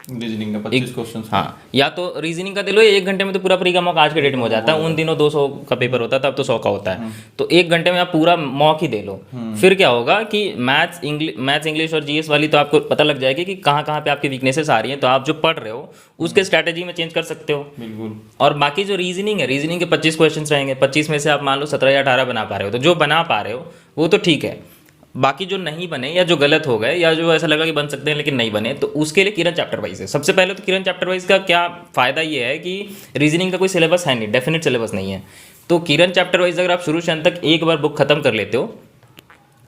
[SPEAKER 1] रीजनिंग का 25 क्वेश्चन।
[SPEAKER 2] हाँ, या तो रीजनिंग का दे लो, 1 घंटे में तो पूरा प्री का मॉक आज के डेट में हो जाता है। उन दिनों 200 का पेपर होता था, अब तो 100 का होता है। तो 1 घंटे में आप पूरा मॉक ही दे लो। फिर क्या होगा कि मैथ्स इंग्लिश और जीएस वाली तो आपको पता लग जाएगी कि कहाँ कहाँ पे आपकी वीकनेसेस आ रही हैं, तो आप जो पढ़ रहे हो उसके स्ट्रैटेजी में चेंज कर सकते हो।
[SPEAKER 1] बिल्कुल।
[SPEAKER 2] और बाकी जो रीजनिंग है, रीजनिंग के 25 क्वेश्चन रहेंगे, 25 में से आप मान लो 17 या 18 बना पा रहे हो, तो जो बना पा रहे हो वो तो ठीक है। बाकी जो नहीं बने या जो गलत हो गए या जो ऐसा लगा कि बन सकते हैं लेकिन नहीं बने, तो उसके लिए किरण चैप्टर वाइज है। सबसे पहले तो किरण चैप्टर वाइज का क्या फ़ायदा ये है कि रीजनिंग का कोई सिलेबस है नहीं, डेफिनेट सिलेबस नहीं है। तो किरण चैप्टर वाइज अगर आप शुरू से अंत तक एक बार बुक खत्म कर लेते हो,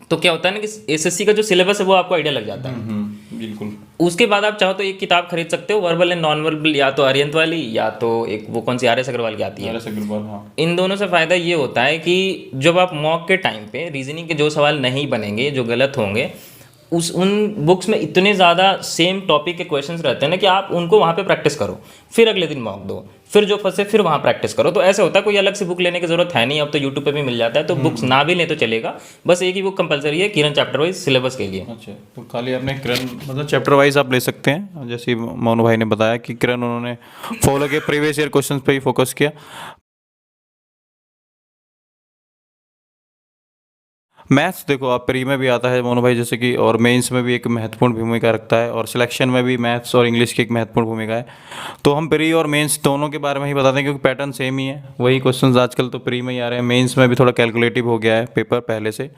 [SPEAKER 2] तो क्या होता है ना कि एसएससी का जो सिलेबस है वो आपको आइडिया लग जाता है।
[SPEAKER 1] बिल्कुल।
[SPEAKER 2] उसके बाद आप चाहो तो एक किताब खरीद सकते हो, वर्बल एंड नॉन वर्बल, या तो आर्यंत वाली, या तो एक वो कौन सी आर.एस. अग्रवाल की आती है।
[SPEAKER 1] आर.एस. अग्रवाल, हाँ।
[SPEAKER 2] इन दोनों से फ़ायदा ये होता है कि जब आप मॉक के टाइम पे रीजनिंग के जो सवाल नहीं बनेंगे, जो गलत होंगे, उन बुक्स में इतने ज़्यादा सेम टॉपिक के क्वेश्चंस रहते हैं ना कि आप उनको वहाँ पे प्रैक्टिस करो, फिर अगले दिन मॉक दो, फिर जो फंसे फिर वहाँ प्रैक्टिस करो। तो ऐसे होता है, कोई अलग से बुक लेने की ज़रूरत है नहीं, अब तो यूट्यूब पे भी मिल जाता है। तो बुक्स ना भी लें तो चलेगा, बस एक ही बुक कंपलसरी है किरण चैप्टर वाइज सिलेबस के लिए।
[SPEAKER 1] अच्छा, तो खाली आपने किरण मतलब चैप्टर वाइज आप ले सकते हैं, जैसे मोनू भाई ने बताया कि किरण उन्होंने फॉलो किया, प्रीवियस ईयर क्वेश्चंस पे ही फोकस किया। मैथ्स देखो आप प्री में भी आता है मोनू भाई, जैसे कि, और मेंस में भी एक महत्वपूर्ण भूमिका रखता है, और सिलेक्शन में भी मैथ्स और इंग्लिश की एक महत्वपूर्ण भूमिका है। तो हम प्री और मेंस दोनों के बारे में ही बताते हैं, क्योंकि पैटर्न सेम ही है, वही क्वेश्चंस आजकल तो प्री में ही आ रहे हैं। मेंस में भी थोड़ा कैलकुलेटिव हो गया है पेपर पहले से,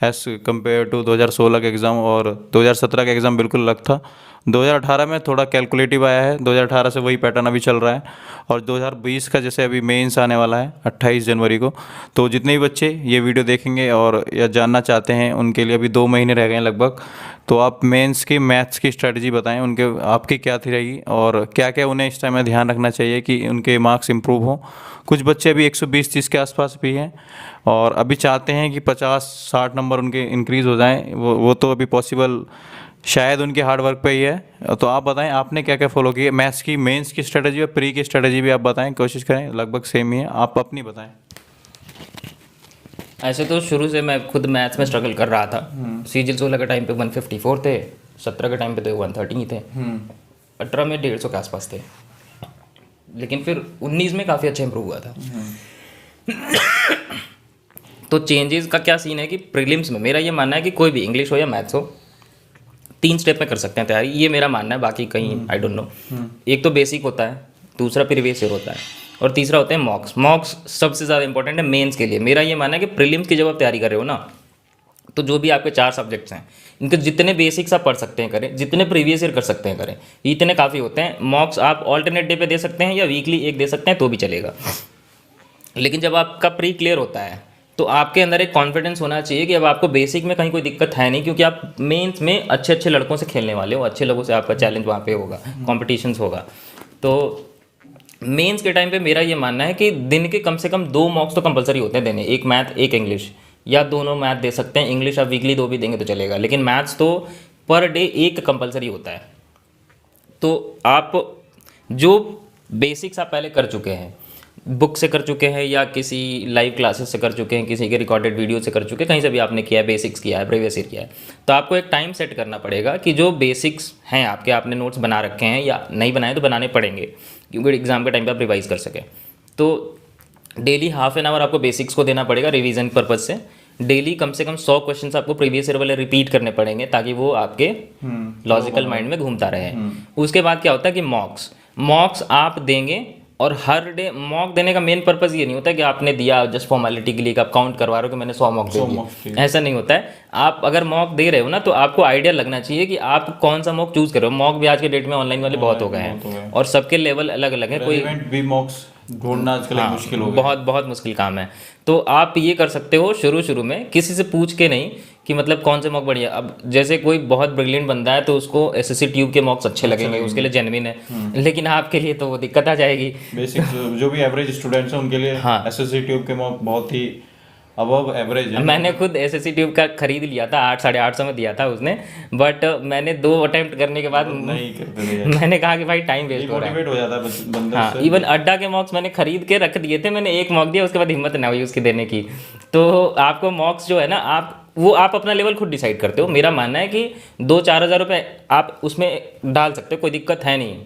[SPEAKER 1] एज़ कम्पेयर टू 2016 का एग्ज़ाम, और 2017 का एग्ज़ाम बिल्कुल अलग था। 2018 में थोड़ा कैलकुलेटिव आया है, 2018 से वही पैटर्न अभी चल रहा है। और 2020 का जैसे अभी मेंस आने वाला है 28 जनवरी को, तो जितने भी बच्चे ये वीडियो देखेंगे और या जानना चाहते हैं, उनके लिए अभी 2 महीने रह गए हैं लगभग। तो आप मेंस की मैथ्स की स्ट्रेटजी बताएं, उनके आपकी क्या थी रहेगी, और क्या क्या उन्हें इस टाइम में ध्यान रखना चाहिए कि उनके मार्क्स इंप्रूव हों। कुछ बच्चे अभी 120-130 के आसपास भी हैं, और अभी चाहते हैं कि 50-60 नंबर उनके इंक्रीज़ हो जाएं। वो तो अभी पॉसिबल शायद उनके हार्ड वर्क पे ही है। तो आप बताएं आपने क्या क्या फॉलो किया मैथ्स की मेंस की स्ट्रेटजी और प्री की स्ट्रेटजी भी आप बताएं, कोशिश करें, लगभग सेम ही है, आप अपनी बताएं।
[SPEAKER 2] ऐसे तो शुरू से मैं खुद मैथ्स में स्ट्रगल कर रहा था। सीजीएल 16 के टाइम पे 154 थे, 17 के टाइम पे तो 113 ही थे, 18 में 150 के आसपास थे, लेकिन फिर 19 में काफ़ी अच्छा इंप्रूव हुआ था। तो चेंजेस का क्या सीन है कि प्रीलिम्स में मेरा ये मानना है कि कोई भी इंग्लिश हो या मैथ्स हो, 3 स्टेप में कर सकते हैं तैयारी, ये मेरा मानना है, बाकी कहीं आई डोंट नो। एक तो बेसिक होता है, दूसरा प्रीवियस ईयर होता है, और तीसरा होते हैं मॉक्स। मॉक्स सबसे ज़्यादा इंपॉर्टेंट है मेंस के लिए। मेरा ये मानना है कि प्रीलिम्स की जब आप तैयारी कर रहे हो ना, तो जो भी आपके 4 सब्जेक्ट्स हैं, इनके जितने बेसिक्स आप पढ़ सकते हैं करें, जितने प्रीवियस ईयर कर सकते हैं करें, इतने काफ़ी होते हैं। मॉक्स आप ऑल्टरनेट डे पे दे सकते हैं या वीकली एक दे सकते हैं, तो भी चलेगा। लेकिन जब आपका प्री क्लियर होता है, तो आपके अंदर एक कॉन्फिडेंस होना चाहिए कि अब आपको बेसिक में कहीं कोई दिक्कत है नहीं, क्योंकि आप मेंस में अच्छे अच्छे लड़कों से खेलने वाले हो, अच्छे लोगों से आपका चैलेंज वहाँ पे होगा, कॉम्पिटिशन्स होगा। तो मेंस के टाइम पे मेरा ये मानना है कि दिन के कम से कम 2 मॉक्स तो कंपलसरी होते हैं देने, एक मैथ एक इंग्लिश, या दोनों मैथ दे सकते हैं, इंग्लिश आप वीकली 2 भी देंगे तो चलेगा, लेकिन मैथ्स तो पर डे 1 कंपलसरी होता है। तो आप जो बेसिक्स आप पहले कर चुके हैं, बुक से कर चुके हैं या किसी लाइव क्लासेस से कर चुके हैं, किसी के रिकॉर्डेड वीडियो से कर चुके हैं, कहीं से भी आपने किया है, बेसिक्स किया है, प्रीवियस ईयर किया है, तो आपको एक टाइम सेट करना पड़ेगा कि जो बेसिक्स हैं आपके, आपने नोट्स बना रखे हैं या नहीं बनाए तो बनाने पड़ेंगे, क्योंकि एग्जाम के टाइम पे आप रिवाइज कर सकें। तो डेली हाफ एन आवर आपको बेसिक्स को देना पड़ेगा रिवीजन पर्पज से। डेली कम से कम 100 क्वेश्चन आपको प्रीवियस ईयर वाले रिपीट करने पड़ेंगे, ताकि वो आपके लॉजिकल माइंड में घूमता रहे। उसके बाद क्या होता है कि मॉक्स आप देंगे, और हर डे मॉक देने का मेन पर्पज़ ये नहीं होता कि आपने दिया जस्ट फॉर्मेलिटी के लिए कि आप काउंट करवा रहे हो कि मैंने 100 मॉक दे दिए, ऐसा नहीं होता है। आप अगर मॉक दे रहे हो ना, तो आपको आइडिया लगना चाहिए कि आप कौन सा मॉक चूज़ कर रहे हो। मॉक भी आज के डेट में ऑनलाइन वाले बहुत हो गए हैं और सबके लेवल अलग अलग हैं। कोई
[SPEAKER 1] भी मॉक्स ढूंढना आजकल एक मुश्किल हो गया,
[SPEAKER 2] बहुत बहुत मुश्किल काम है। तो आप ये कर सकते हो शुरू में किसी से पूछ के नहीं कि मतलब कौन से मॉक बढ़िया। अब जैसे कोई बहुत ब्रिलियंट बंदा है तो उसको एसएससी ट्यूब के मॉक्स अच्छे लगेंगे, उसके लिए जेन्युइन है। लेकिन आपके लिए तो वो दिक्कत आ जाएगी।
[SPEAKER 1] बेसिक जो भी एवरेज स्टूडेंट्स हैं उनके लिए एसएससी ट्यूब के मॉक बहुत ही अबव एवरेज है।
[SPEAKER 2] मैंने खुद एसएससी ट्यूब का खरीद लिया था, 800-850 में दिया था उसने, बट मैंने 2 अटेम्प्ट करने के बाद
[SPEAKER 1] नहीं करते थे,
[SPEAKER 2] मैंने कहा कि भाई टाइम वेस्ट हो रहा है।
[SPEAKER 1] डिमोटिवेट हो जाता है बंदा।
[SPEAKER 2] हाँ, इवन अड्डा के मॉक्स मैंने खरीद के रख दिए थे, मैंने एक मॉक दिया, उसके बाद हिम्मत ना हुई उसके देने की। तो आपको मॉक्स जो है ना, आप अपना लेवल खुद डिसाइड करते हो। मेरा मानना है कि 2-4 हज़ार रुपये आप उसमें डाल सकते हो, कोई दिक्कत है नहीं,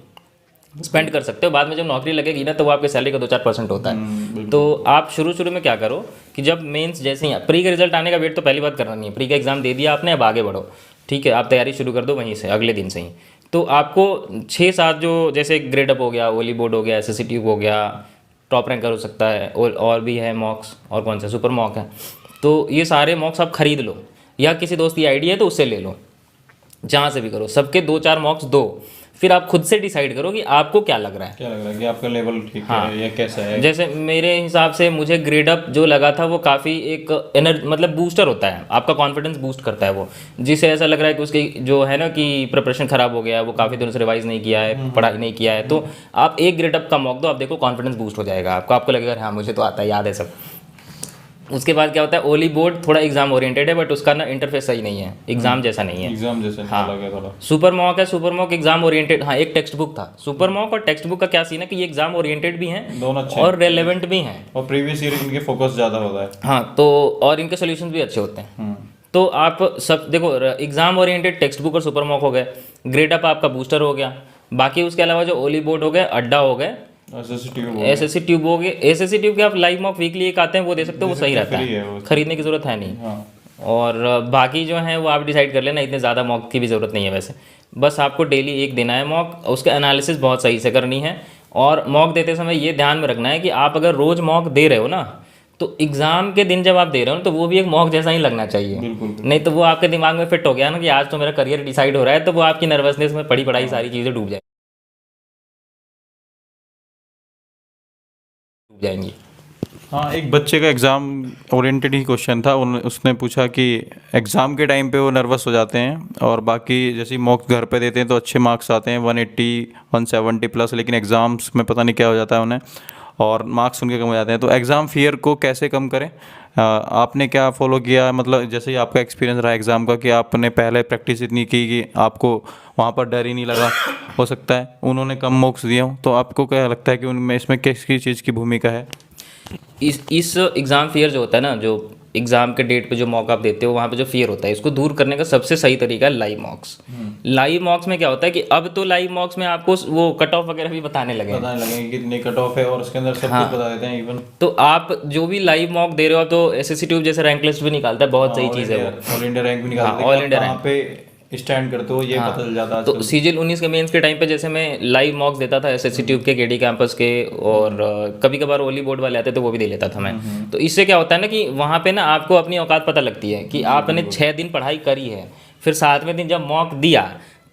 [SPEAKER 2] स्पेंड कर सकते हो। बाद में जब नौकरी लगेगी ना, तो वो आपके सैलरी का 2-4% होता है। तो आप शुरू में क्या करो कि जब मेंस जैसे ही प्री का रिजल्ट आने का वेट तो पहली बात करना नहीं है। प्री का एग्जाम दे दिया आपने, अब आगे बढ़ो, ठीक है, आप तैयारी शुरू कर दो वहीं से, अगले दिन से ही। तो आपको 6-7 जो जैसे ग्रेड अप हो गया, ओली बोर्ड हो गया, एसएससी ट्यूब हो गया, टॉप रैंकर हो सकता है, और भी है मॉक्स, और कौन सा सुपर मॉक है, तो ये सारे मॉक्स आप खरीद लो, या किसी दोस्त की आईडी है तो उससे ले लो, जहाँ से भी करो, सबके 2-4 मॉक्स दो। फिर आप खुद से डिसाइड करो कि आपको क्या लग रहा है,
[SPEAKER 1] कि आपका लेवल ठीक है या कैसा है।
[SPEAKER 2] जैसे मेरे हिसाब से मुझे ग्रेड अप जो लगा था वो काफ़ी एक मतलब बूस्टर होता है, आपका कॉन्फिडेंस बूस्ट करता है वो। जिसे ऐसा लग रहा है कि उसकी जो है ना कि प्रिपरेशन खराब हो गया है, वो काफ़ी दिनों से रिवाइज नहीं किया है, पढ़ाई नहीं किया है, तो आप एक ग्रेड अप का मॉक दो, आप देखो कॉन्फिडेंस बूस्ट हो जाएगा आपको लगेगा हाँ मुझे तो आता है, याद है सब। उसके बाद क्या होता है, ओली बोर्ड थोड़ा एग्जाम ओरिएंटेड है, बट उसका ना इंटरफेस सही नहीं है, एग्जाम जैसा नहीं है,
[SPEAKER 1] एग्जाम जैसा अलग है थोड़ा।
[SPEAKER 2] सुपर मॉक है, सुपर मॉक एग्जाम ओरिएंटेड, हाँ एक टेक्स्ट बुक था। सुपर मॉक और टेक्स्ट बुक का क्या सीन है कि ये एग्जाम ओरिएंटेड भी हैं
[SPEAKER 1] दोनों अच्छे
[SPEAKER 2] और रेलेवेंट भी हैं,
[SPEAKER 1] और प्रीवियस ईयर इनके फोकस ज़्यादा होता है।
[SPEAKER 2] हाँ, तो और इनके सोल्यूशन भी अच्छे होते हैं। तो आप सब देखो, एग्जाम ओरिएंटेड टेक्स्ट बुक और सुपर मॉक हो गए, ग्रेड अप आपका बूस्टर हो गया, बाकी उसके अलावा जो ओली बोर्ड हो गए, अड्डा हो गए, एसएससी ट्यूब हो गए। एसएससी ट्यूब के आप लाइव मॉक वीकली एक आते हैं, वो दे सकते हो, वो सही रहता है, खरीदने की जरूरत है नहीं। और बाकी जो है वो आप डिसाइड कर लेना, इतने ज़्यादा मॉक की भी ज़रूरत नहीं है वैसे, बस आपको डेली एक देना है मॉक, उसके एनालिसिस बहुत सही से करनी है। और मॉक देते समय ये ध्यान में रखना है कि आप अगर रोज़ मॉक दे रहे हो ना, तो एग्ज़ाम के दिन जब आप दे रहे हो तो वो भी एक मॉक जैसा ही लगना चाहिए। नहीं तो वो आपके दिमाग में फिट हो गया ना कि आज तो मेरा करियर डिसाइड हो रहा है, तो वो आपकी नर्वसनेस में पढ़ाई सारी चीज़ें डूब जाएंगी।
[SPEAKER 1] हाँ, एक बच्चे का एग्ज़ाम ओरिएंटेड ही क्वेश्चन था, उसने पूछा कि एग्ज़ाम के टाइम पे वो नर्वस हो जाते हैं और बाकी जैसे मॉक घर पे देते हैं तो अच्छे मार्क्स आते हैं 180 170 प्लस, लेकिन एग्ज़ाम्स में पता नहीं क्या हो जाता है उन्हें और मार्क्स उनके कम हो जाते हैं। तो एग्ज़ाम फियर को कैसे कम करें, आपने क्या फॉलो किया, मतलब जैसे ही आपका एक्सपीरियंस रहा एग्ज़ाम का कि आपने पहले प्रैक्टिस इतनी की कि आपको वहाँ पर डर ही नहीं लगा, हो सकता है उन्होंने कम मार्क्स दिए हों, तो आपको क्या लगता है कि उनमें इसमें किस चीज़ की भूमिका है?
[SPEAKER 2] इस एग्ज़ाम फियर जो होता है ना, जो एग्ज़ाम के डेट पे जो मॉक आप देते हो वहाँ पे जो फियर होता है, इसको दूर करने का सबसे सही तरीका है लाइव मॉक्स। लाइव मॉक्स में क्या होता है कि अब तो लाइव मॉक्स में आपको वो कट ऑफ वगैरह भी बताने लगे
[SPEAKER 1] कितने कट ऑफ है और उसके अंदर सब कुछ बता देते हैं इवन।
[SPEAKER 2] तो आप जो भी लाइव मॉक दे रहे हो, तो एसएससी ट्यूब जैसे रैंक लिस्ट भी निकालता है, बहुत सही चीज़ है वो,
[SPEAKER 1] ऑल इंडिया रैंक भी निकालता है,
[SPEAKER 2] ऑल इंडिया रैंक
[SPEAKER 1] पे स्टैंड करते हो ये पता चल जाता है।
[SPEAKER 2] तो सीजीएल 19 के मेंस के टाइम पे जैसे मैं लाइव मॉक्स देता था एसएससी ट्यूब के, केडी कैंपस के, और कभी कभार ओली बोर्ड वाले आते थे वो भी दे लेता था मैं। तो इससे क्या होता है ना कि वहाँ पे ना आपको अपनी औकात पता लगती है कि आपने 6 दिन पढ़ाई करी है, फिर 7वें दिन जब मॉक दिया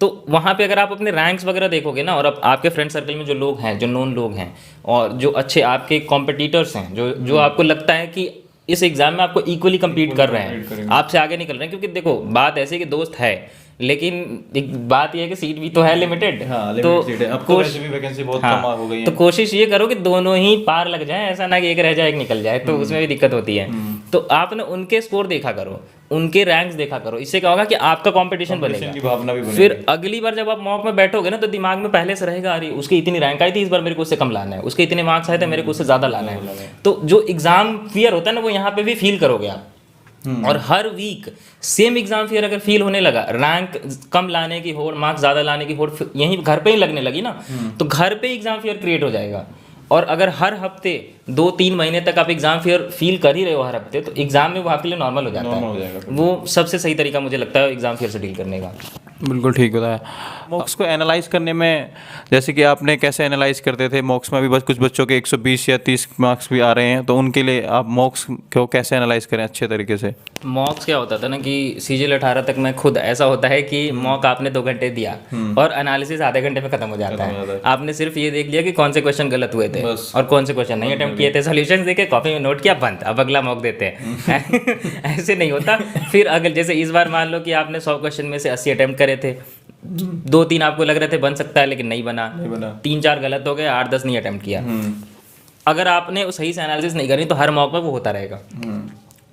[SPEAKER 2] तो वहाँ पे अगर आप अपने रैंक्स वगैरह देखोगे ना, और आपके फ्रेंड सर्कल में जो लोग हैं, जो नोन लोग हैं और जो अच्छे आपके कॉम्पिटिटर्स हैं, जो आपको लगता है कि इस एग्ज़ाम में आपको इक्वली कम्पीट कर रहे हैं, आपसे आगे निकल रहे हैं, क्योंकि देखो बात ऐसी है कि दोस्त है, लेकिन एक बात यह है कि सीट भी तो है लिमिटेड।
[SPEAKER 1] हाँ,
[SPEAKER 2] तो
[SPEAKER 1] अब तो वैसे भी वैकेंसी बहुत कम हो गई है।
[SPEAKER 2] तो कोशिश ये करो कि दोनों ही पार लग जाए, ऐसा ना कि एक रह जाए एक निकल जाए, तो उसमें भी दिक्कत होती है। तो आप ना उनके स्कोर देखा करो, उनके रैंक्स देखा करो, इससे क्या होगा कि आपका कंपटीशन बनेगा
[SPEAKER 1] की भावना भी बनेगी।
[SPEAKER 2] फिर अगली बार जब आप मॉक में बैठोगे ना, तो दिमाग में पहले से रहेगा, अरे उसकी इतनी रैंक आई थी, इस बार मेरे को उससे कम लाना है, उसके इतने मार्क्स आए थे, मेरे को उससे ज़्यादा लाना है। तो जो एग्जाम फियर होता है ना, वो यहाँ पे भी फील करोगे आप। और हर वीक सेम एग्जाम फियर अगर फील होने लगा, रैंक कम लाने की होड़, मार्क्स ज़्यादा लाने की होड़ यहीं घर पे ही लगने लगी ना, तो घर पे एग्जाम फियर क्रिएट हो जाएगा। और अगर हर हफ्ते 2-3 महीने तक आप एग्जाम फियर फील कर ही रहे हो हर हफ्ते, तो एग्जाम में वो आपके लिए नॉर्मल हो जाता है। वो सबसे सही तरीका मुझे लगता है एग्जाम फियर से डील करने का।
[SPEAKER 1] बिल्कुल ठीक बताया। मॉक्स को एनालाइज करने में, जैसे कि आपने कैसे एनालाइज करते थे मॉक्स में, अभी बस कुछ बच्चों के 120 या 30 मार्क्स भी आ रहे हैं, तो उनके लिए आप मॉक्स को कैसे एनालाइज करें अच्छे तरीके से?
[SPEAKER 2] मॉक्स क्या होता था ना कि सीजीएल 18 तक मैं खुद ऐसा होता है कि मॉक आपने 2 घंटे दिया और एनालिसिस आधे घंटे में खत्म हो जाता है। आपने सिर्फ ये देख लिया कि कौन से क्वेश्चन गलत हुए थे और कौन से क्वेश्चन नहीं अटेम्प्ट किए थे, सॉल्यूशंस देखे, कॉपी में नोट किया, बंद, अब अगला मॉक देते हैं। ऐसे नहीं होता। फिर अगर जैसे इस बार मान लो कि आपने 100 क्वेश्चन में से 80 अटेम्प्ट करे थे, 2-3 आपको लग रहे थे बन सकता है लेकिन नहीं बना, 3-4 गलत हो गए, 8-10 नहीं अटेम्प्ट किया। अगर आपने सही से एनालिसिस नहीं करी तो हर मॉक में वो होता रहेगा।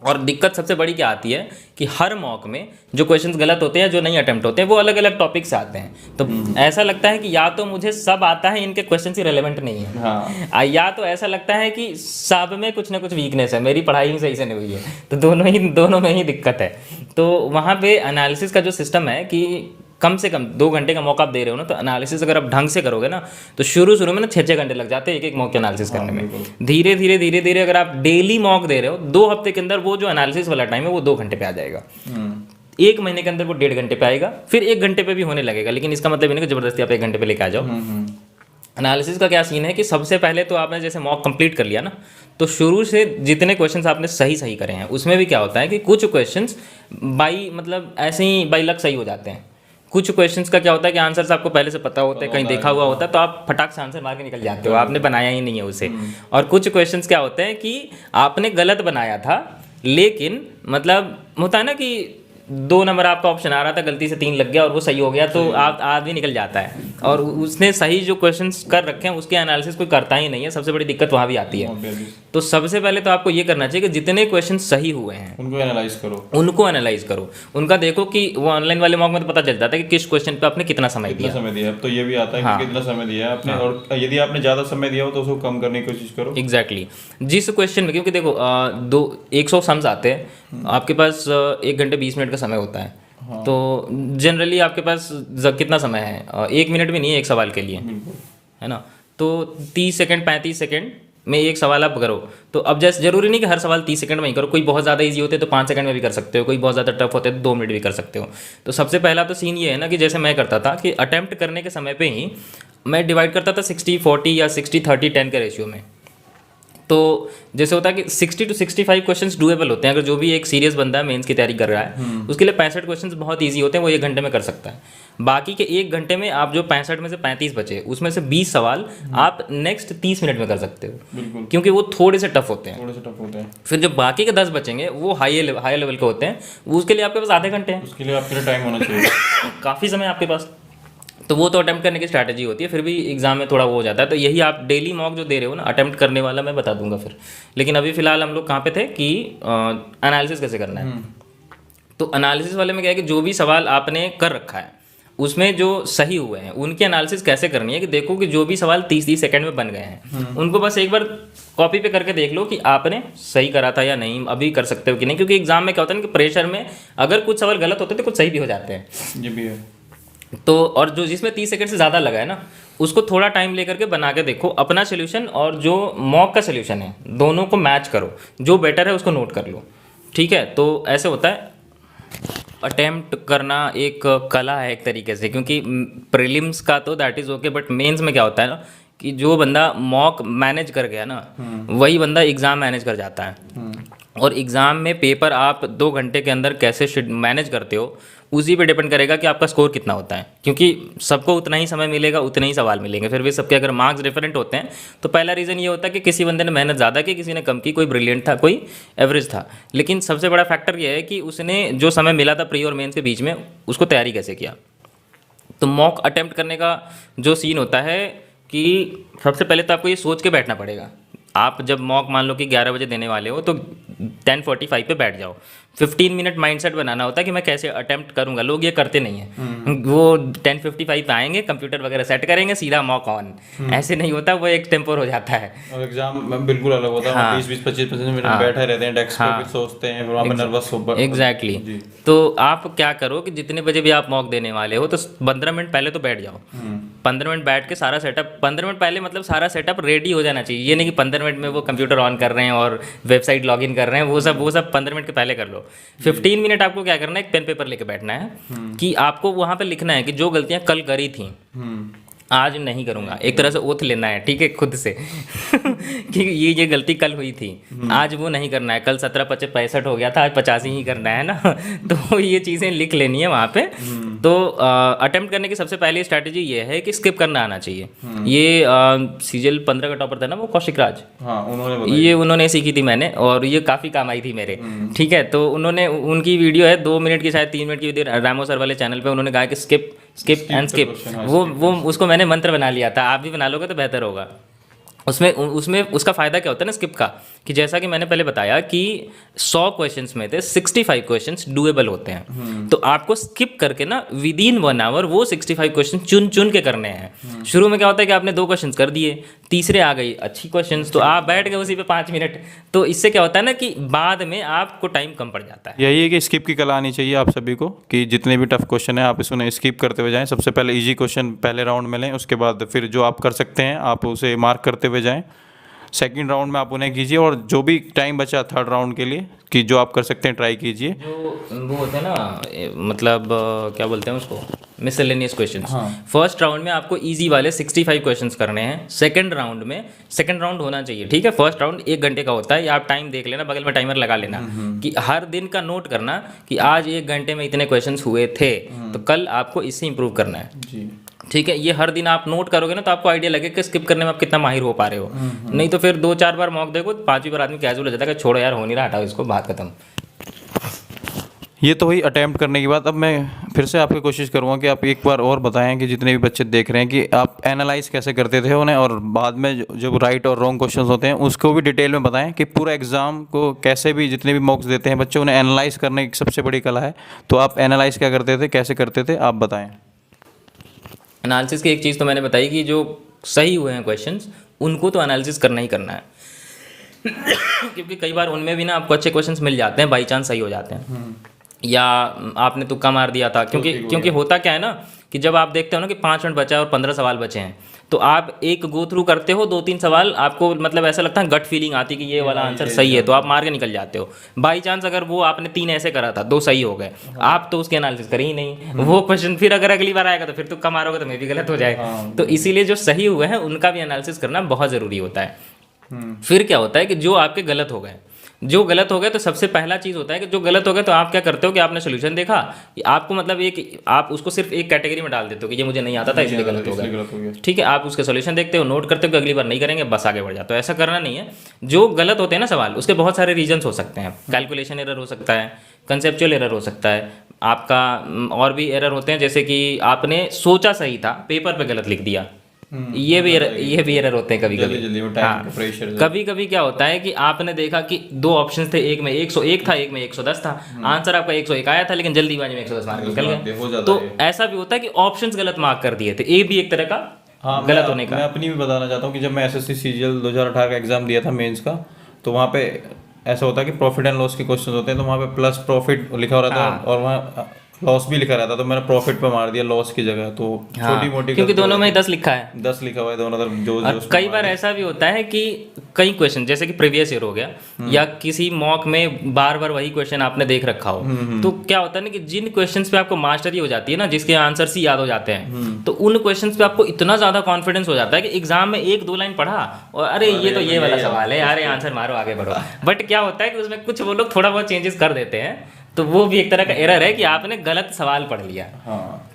[SPEAKER 2] और दिक्कत सबसे बड़ी क्या आती है कि हर मॉक में जो क्वेश्चंस गलत होते हैं, जो नहीं अटेम्प्ट होते हैं, वो अलग अलग टॉपिक से आते हैं। तो ऐसा लगता है कि या तो मुझे सब आता है, इनके क्वेश्चंस ही रेलेवेंट नहीं है। हाँ। या तो ऐसा लगता है कि सब में कुछ ना कुछ वीकनेस है, मेरी पढ़ाई ही सही से नहीं हुई है। तो दोनों में ही दिक्कत है। तो वहाँ पे एनालिसिस का जो सिस्टम है कि कम से कम 2 घंटे का मौका आप दे रहे हो ना, तो एनालिसिस अगर आप ढंग से करोगे ना, तो शुरू में ना 6-6 घंटे लग जाते हैं एक मॉक के एनालिसिस करने में। धीरे धीरे अगर आप डेली मॉक दे रहे हो, 2 हफ्ते के अंदर वो जो एनालिसिस वाला टाइम है वो 2 घंटे पे आ जाएगा। 1 महीने के अंदर वो 1.5 घंटे पे आएगा, फिर 1 घंटे पे भी होने लगेगा। लेकिन इसका मतलब नहीं कि जबरदस्ती आप 1 घंटे पे लेके आ जाओ। एनालिसिस का क्या सीन है कि सबसे पहले तो आपने जैसे मॉक कंप्लीट कर लिया ना, तो शुरू से जितने क्वेश्चंस आपने सही करे हैं, उसमें भी क्या होता है कि कुछ क्वेश्चंस मतलब ऐसे ही बाई लक सही हो जाते हैं। कुछ क्वेश्चंस का क्या होता है कि आंसर्स आपको पहले से पता होते हैं, कहीं देखा हुआ होता है, तो आप फटाक से आंसर मार के निकल जाते हो, आपने बनाया ही नहीं है उसे। और कुछ क्वेश्चंस क्या होते हैं कि आपने गलत बनाया था, लेकिन मतलब होता है ना कि 2 नंबर आपका ऑप्शन आ रहा था, गलती से 3 लग गया और वो सही हो गया, तो आप आदमी निकल जाता है। और उसने सही जो क्वेश्चंस कर रखे हैं उसके एनालिसिस कोई करता ही नहीं है। सबसे बड़ी दिक्कत वहाँ भी आती है। तो सबसे पहले तो आपको ये करना चाहिए कि जितने क्वेश्चन सही हुए हैं उनको एनालाइज करो। उनका देखो कि वो ऑनलाइन वाले मॉक में तो पता चल जाता है कि किस क्वेश्चन पे आपने कितना समय दिया।
[SPEAKER 1] अब तो ये भी आता है कि कितना समय दिया आपने, और यदि आपने ज़्यादा समय दिया हो तो उसको कम करने की कोशिश करो।
[SPEAKER 2] एग्जैक्टली। जिस क्वेश्चन में, क्योंकि देखो 100 सम्स आते हैं, आपके पास 1 घंटे 20 मिनट का समय होता है। तो जनरली आपके पास कितना समय है? 1 मिनट भी नहीं है एक सवाल के लिए, है ना। तो 30 सेकंड 35 सेकंड में एक सवाल आप करो। तो अब जैसे जरूरी नहीं कि हर सवाल 30 सेकंड में ही करो, कोई बहुत ज़्यादा इजी होते हैं तो 5 सेकंड में भी कर सकते हो, कोई बहुत ज़्यादा टफ होते हैं तो 2 मिनट भी कर सकते हो। तो सबसे पहला तो सीन ये है ना कि जैसे मैं करता था कि अटैम्प्ट करने के समय पे ही मैं डिवाइड करता था 60-40 या 60-30-10 के रेशियो में। तो जैसे होता है कि 60 to 65 क्वेश्चंस डूएबल होते हैं। अगर जो भी एक सीरियस बंदा है, मेंस की तैयारी कर रहा है, उसके लिए 65 क्वेश्चंस बहुत इजी होते हैं, वो 1 घंटे में कर सकता है। बाकी के 1 घंटे में आप जो 65 में से 35 बचे, उसमें से 20 सवाल आप नेक्स्ट 30 मिनट में कर सकते हो, क्योंकि वो थोड़े से टफ होते हैं। फिर जो बाकी के 10 बचेंगे वो हाई लेवल के होते हैं, उसके लिए आपके पास आधे घंटे हैं।
[SPEAKER 1] उसके लिए आपके लिए टाइम होना चाहिए,
[SPEAKER 2] काफ़ी समय आपके पास। तो वो तो अटेम्प्ट करने की स्ट्रैटेजी होती है, फिर भी एग्जाम में थोड़ा वो हो जाता है। तो यही आप डेली मॉक जो दे रहे हो ना, अटेम्प्ट करने वाला मैं बता दूंगा फिर। लेकिन अभी फिलहाल हम लोग कहाँ पे थे कि एनालिसिस कैसे करना है। तो एनालिसिस वाले में क्या है कि जो भी सवाल आपने कर रखा है उसमें जो सही हुए हैं उनकी एनालिसिस कैसे करनी है कि देखो कि जो भी सवाल 30 सेकंड में बन गए हैं उनको बस एक बार कॉपी पे करके देख लो कि आपने सही करा था या नहीं, अभी कर सकते हो कि नहीं। क्योंकि एग्जाम में क्या होता है ना कि प्रेशर में अगर कुछ सवाल गलत होते हैं तो कुछ सही भी हो जाते हैं।
[SPEAKER 1] ये भी है।
[SPEAKER 2] तो और जो जिसमें 30 सेकंड से ज़्यादा लगा है ना, उसको थोड़ा टाइम लेकर के बना के देखो। अपना सोल्यूशन और जो मॉक का सोल्यूशन है दोनों को मैच करो, जो बेटर है उसको नोट कर लो, ठीक है। तो ऐसे होता है। अटेम्प्ट करना एक कला है एक तरीके से, क्योंकि प्रीलिम्स का तो that is okay, but mains में क्या होता है ना कि जो बंदा मॉक मैनेज कर गया ना, वही बंदा एग्ज़ाम मैनेज कर जाता है। और एग्ज़ाम में पेपर आप 2 घंटे के अंदर कैसे मैनेज करते हो उसी पे डिपेंड करेगा कि आपका स्कोर कितना होता है। क्योंकि सबको उतना ही समय मिलेगा, उतने ही सवाल मिलेंगे, फिर भी सबके अगर मार्क्स डिफरेंट होते हैं तो पहला रीज़न ये होता है कि किसी बंदे ने मेहनत ज़्यादा की, किसी ने कम की, कोई ब्रिलियंट था, कोई एवरेज था। लेकिन सबसे बड़ा फैक्टर ये है कि उसने जो समय मिला था प्री और मेंस के बीच में उसको तैयारी कैसे किया। तो मॉक अटेम्प्ट करने का जो सीन होता है कि सबसे पहले तो आपको ये सोच के बैठना पड़ेगा। आप जब मॉक मान लो कि 11 बजे देने वाले हो तो 10:45 पे बैठ जाओ। 15 मिनट माइंडसेट बनाना होता है कि मैं कैसे अटेम्प्ट करूंगा। लोग ये करते नहीं हैं, वो 10:55 पे आएंगे, कंप्यूटर वगैरह सेट करेंगे, सीधा मॉक ऑन। ऐसे नहीं होता, वो एक टेम्पोर हो जाता है।
[SPEAKER 1] और एग्जाम बिल्कुल अलग होता है। 20-25 मिनट बैठे रहते हैं डेस्क पे, सोचते हैं, फिर वहाँ पे नर्वस हो।
[SPEAKER 2] एग्जैक्टली। तो आप क्या करो कि जितने बजे भी आप मॉक देने वाले हो तो 15 मिनट पहले तो बैठ जाओ। 15 मिनट बैठ के सारा सेटअप, 15 मिनट पहले मतलब सारा सेटअप रेडी हो जाना चाहिए। ये नहीं कि 15 मिनट में वो कंप्यूटर ऑन कर रहे हैं और वेबसाइट लॉगिन कर रहे हैं, वो सब 15 मिनट के पहले कर लो। करो। 15 मिनट आपको क्या करना है, एक पेन पेपर लेके बैठना है कि आपको वहाँ पे लिखना है कि जो गलतियाँ कल करी थी आज नहीं करूँगा। एक तरह से ओथ लेना है, ठीक है, खुद से कि ये गलती कल हुई थी, आज वो नहीं करना है। कल 17 25 65 हो गया था, आज 85 ही करना है ना। तो ये चीज़ें लिख लेनी है वहाँ पे। तो अटेम्प्ट करने की सबसे पहली स्ट्रैटेजी ये है कि स्किप करना आना चाहिए। ये सीजीएल 15 का टॉपर था ना वो कौशिक राज,
[SPEAKER 1] हाँ, उन्होंने
[SPEAKER 2] ये उन्होंने सीखी थी मैंने, और ये काफ़ी काम आई थी मेरे। ठीक है, तो उन्होंने, उनकी वीडियो है 2 मिनट की, शायद 3 मिनट की वीडियो, रामो सर वाले चैनल पे उन्होंने कहा कि स्किप एंड स्किप। वो उसको मैंने मंत्र बना लिया था, आप भी बना लोगे तो बेहतर होगा। उसमें उसका फ़ायदा क्या होता है ना स्किप का, कि जैसा कि मैंने पहले बताया कि 100 क्वेश्चंस में थे 65 क्वेश्चंस डूएबल होते हैं। तो आपको स्किप करके ना विदिन 1 आवर वो 65 क्वेश्चन चुन के करने हैं। शुरू में क्या होता है कि आपने 2 क्वेश्चंस कर दिए, तीसरे आ गई अच्छी क्वेश्चंस, तो आप बैठ गए उसी पे 5 मिनट। तो इससे क्या होता है ना कि बाद में आपको टाइम कम पड़ जाता है।
[SPEAKER 1] यही है कि स्किप की कला आनी चाहिए आप सभी को, कि जितने भी टफ क्वेश्चन है आप इसमें स्किप करते हुए जाएं। सबसे पहले इजी क्वेश्चन पहले राउंड में लें, उसके बाद फिर जो आप कर सकते हैं आप उसे मार्क करते हुए जाएं। सेकंड राउंड में आप उन्हें कीजिए, और जो भी टाइम बचा थर्ड राउंड के लिए कि जो आप कर सकते हैं ट्राई कीजिए।
[SPEAKER 2] जो वो होते हैं ना, मतलब क्या बोलते हैं उसको, मिसलेनियस क्वेश्चंस। फर्स्ट राउंड में आपको इजी वाले 65 क्वेश्चंस करने हैं। सेकंड राउंड होना चाहिए, ठीक है। फर्स्ट राउंड 1 घंटे का होता है, या आप टाइम देख लेना, बगल में टाइमर लगा लेना कि हर दिन का नोट करना कि आज 1 घंटे में इतने क्वेश्चंस हुए थे, तो कल आपको इससे इंप्रूव करना है जी। ठीक है, ये हर दिन आप नोट करोगे ना तो आपको आइडिया लगेगा कि स्किप करने में आप कितना माहिर हो पा रहे हो। नहीं तो फिर 2-4 बार मॉक देखो, 5वीं बार आदमी कैजुअल हो जाता है कि छोड़ो यार, हो नहीं रहा, हटाओ इसको, बात खत्म।
[SPEAKER 1] ये तो वही अटैम्प्ट करने के बाद। अब मैं फिर से आपकी कोशिश करूँगा कि आप एक बार और बताएं कि जितने भी बच्चे देख रहे हैं कि आप एनालाइज कैसे करते थे उन्हें, और बाद में जब राइट और रॉन्ग क्वेश्चंस होते हैं उसको भी डिटेल में बताएं कि पूरा एग्ज़ाम को कैसे भी, जितने भी मॉक्स देते हैं बच्चे, उन्हें एनालाइज करने की सबसे बड़ी कला है। तो आप एनालाइज क्या करते थे, कैसे करते थे, आप बताएं।
[SPEAKER 2] एनालिसिस की एक चीज़ तो मैंने बताई कि जो सही हुए हैं क्वेश्चंस उनको तो एनालिसिस करना ही करना है। क्योंकि कई बार उनमें भी ना आपको अच्छे क्वेश्चंस मिल जाते हैं, बाई चांस सही हो जाते हैं, या आपने तुक्का मार दिया था। क्योंकि होता क्या है ना कि जब आप देखते हो ना कि 5 मिनट बचा है और 15 सवाल बचे हैं, तो आप एक गो थ्रू करते हो, 2-3 सवाल आपको मतलब ऐसा लगता है, गट फीलिंग आती है कि ये वाला आंसर सही है, तो आप मार के निकल जाते हो। बाई चांस अगर वो आपने 3 ऐसे करा था, 2 सही हो गए, आप तो उसके एनालिसिस करें ही नहीं, वो क्वेश्चन फिर अगर अगली बार आएगा तो फिर तुक्का मारोगे तो मैं भी गलत हो जाएगा। तो इसीलिए जो सही हुए हैं उनका भी एनालिसिस करना बहुत ज़रूरी होता है। फिर क्या होता है कि जो आपके गलत हो गए तो सबसे पहला चीज़ होता है कि जो गलत हो गए तो आप क्या करते हो कि आपने सोल्यूशन देखा कि आपको मतलब आप उसको सिर्फ एक कैटेगरी में डाल देते हो कि ये मुझे नहीं आता था इसलिए गलत हो गया। ठीक है, आप उसके सोल्यूशन देखते हो, नोट करते हो कि अगली बार नहीं करेंगे, बस आगे बढ़ जाते हो। ऐसा करना नहीं है। जो गलत होते हैं ना सवाल, उसके बहुत सारे रीजन्स हो सकते हैं। कैलकुलेशन एरर हो सकता है, कंसेप्चुअल एरर हो सकता है आपका, और भी एरर होते हैं जैसे कि आपने सोचा सही था, पेपर पे गलत लिख दिया। ये भी एरर होते हैं कभी कभी। हाँ, कभी कभी क्या होता है कि आपने देखा कि 2 ऑप्शंस थे, एक में 101 था, एक में 110 था, आंसर आपका 101 आया था, लेकिन जल्दीबाजी में 110 मार्क निकल गए। तो ऐसा भी होता है कि ऑप्शंस गलत मार्क कर दिए थे, ये भी एक तरह का गलत होने का।
[SPEAKER 1] मैं अपनी भी बताना चाहता हूँ कि जब मैं एसएससी सीजीएल 2018 का एग्जाम दिया था मेंस का, तो वहाँ पे ऐसा होता है कि प्रॉफिट एंड लॉस के क्वेश्चन होते हैं, तो वहाँ पे प्लस प्रॉफिट लिखा हो रहा था और वहाँ लॉस भी लिखा रहता, तो मैंने प्रॉफिट पे मार दिया लॉस की जगह। तो छोटी मोटी,
[SPEAKER 2] क्योंकि दोनों में 10 लिखा है,
[SPEAKER 1] 10 लिखा हुआ है दोनों तरफ। जो
[SPEAKER 2] कई बार ऐसा भी होता है कि कई क्वेश्चन जैसे कि प्रीवियस ईयर हो गया, या किसी मॉक में बार बार वही क्वेश्चन आपने देख रखा हो, तो क्या होता है ना कि जिन क्वेश्चंस पे आपको मास्टरी हो जाती है ना, जिसके आंसर्स ही याद हो जाते हैं, तो उन क्वेश्चंस पे आपको इतना ज्यादा कॉन्फिडेंस हो जाता है कि एग्जाम में 1-2 लाइन पढ़ा और अरे ये तो ये वाला सवाल है यार, ये आंसर मारो आगे बढ़ो। बट क्या होता है कि उसमें कुछ वो लोग थोड़ा बहुत चेंजेस कर देते हैं, तो वो भी एक तरह का एरर है कि आपने गलत सवाल पढ़ लिया।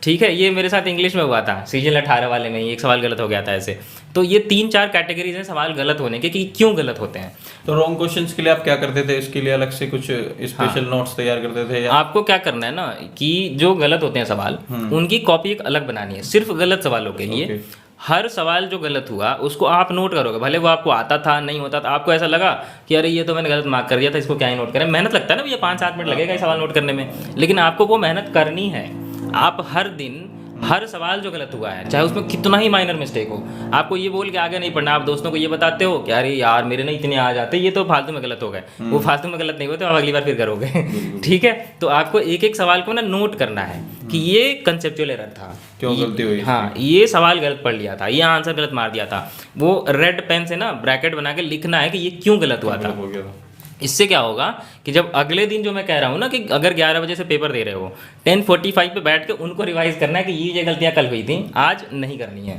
[SPEAKER 2] ठीक है, ये मेरे साथ इंग्लिश में हुआ था, सीजीएल 18 वाले में ही एक सवाल गलत हो गया था ऐसे। तो ये 3-4 कैटेगरीज हैं सवाल गलत होने के कि क्यों गलत होते हैं।
[SPEAKER 1] तो रॉन्ग क्वेश्चंस के लिए आप क्या करते थे? इसके लिए अलग से कुछ स्पेशल नोट्स तैयार करते थे या?
[SPEAKER 2] आपको क्या करना है ना कि जो गलत होते हैं सवाल, उनकी कॉपी एक अलग बनानी है सिर्फ गलत सवालों के लिए। हर सवाल जो गलत हुआ उसको आप नोट करोगे, भले वो आपको आता था नहीं होता था, आपको ऐसा लगा कि अरे ये तो मैंने गलत मार्क कर दिया था, इसको क्या ही नोट करें। मेहनत लगता है ना भैया, 5-7 मिनट लगेगा ये सवाल नोट करने में, लेकिन आपको वो मेहनत करनी है। आप हर दिन हर सवाल जो गलत हुआ है, चाहे उसमें कितना ही माइनर मिस्टेक हो, आपको ये बोल के आगे नहीं पढ़ना। आप दोस्तों को ये बताते हो कि अरे यार मेरे ना इतने आ जाते, ये तो फालतू में गलत हो गए, वो फालतू में गलत नहीं होते, आप अगली बार फिर करोगे। ठीक है, तो आपको एक एक सवाल को ना नोट करना है कि ये कंसेप्चुअल एरर था,
[SPEAKER 1] क्यों गलती हुई,
[SPEAKER 2] हाँ ये सवाल गलत पढ़ लिया था, ये आंसर गलत मार दिया था। वो रेड पेन से ना ब्रैकेट बना के लिखना है कि ये क्यों गलत हुआ था। इससे क्या होगा कि जब अगले दिन जो मैं कह रहा हूँ ना कि अगर 11 बजे से पेपर दे रहे हो, 10:45 पे बैठ के उनको रिवाइज करना है कि ये गलतियाँ कल हुई थी, आज नहीं करनी है।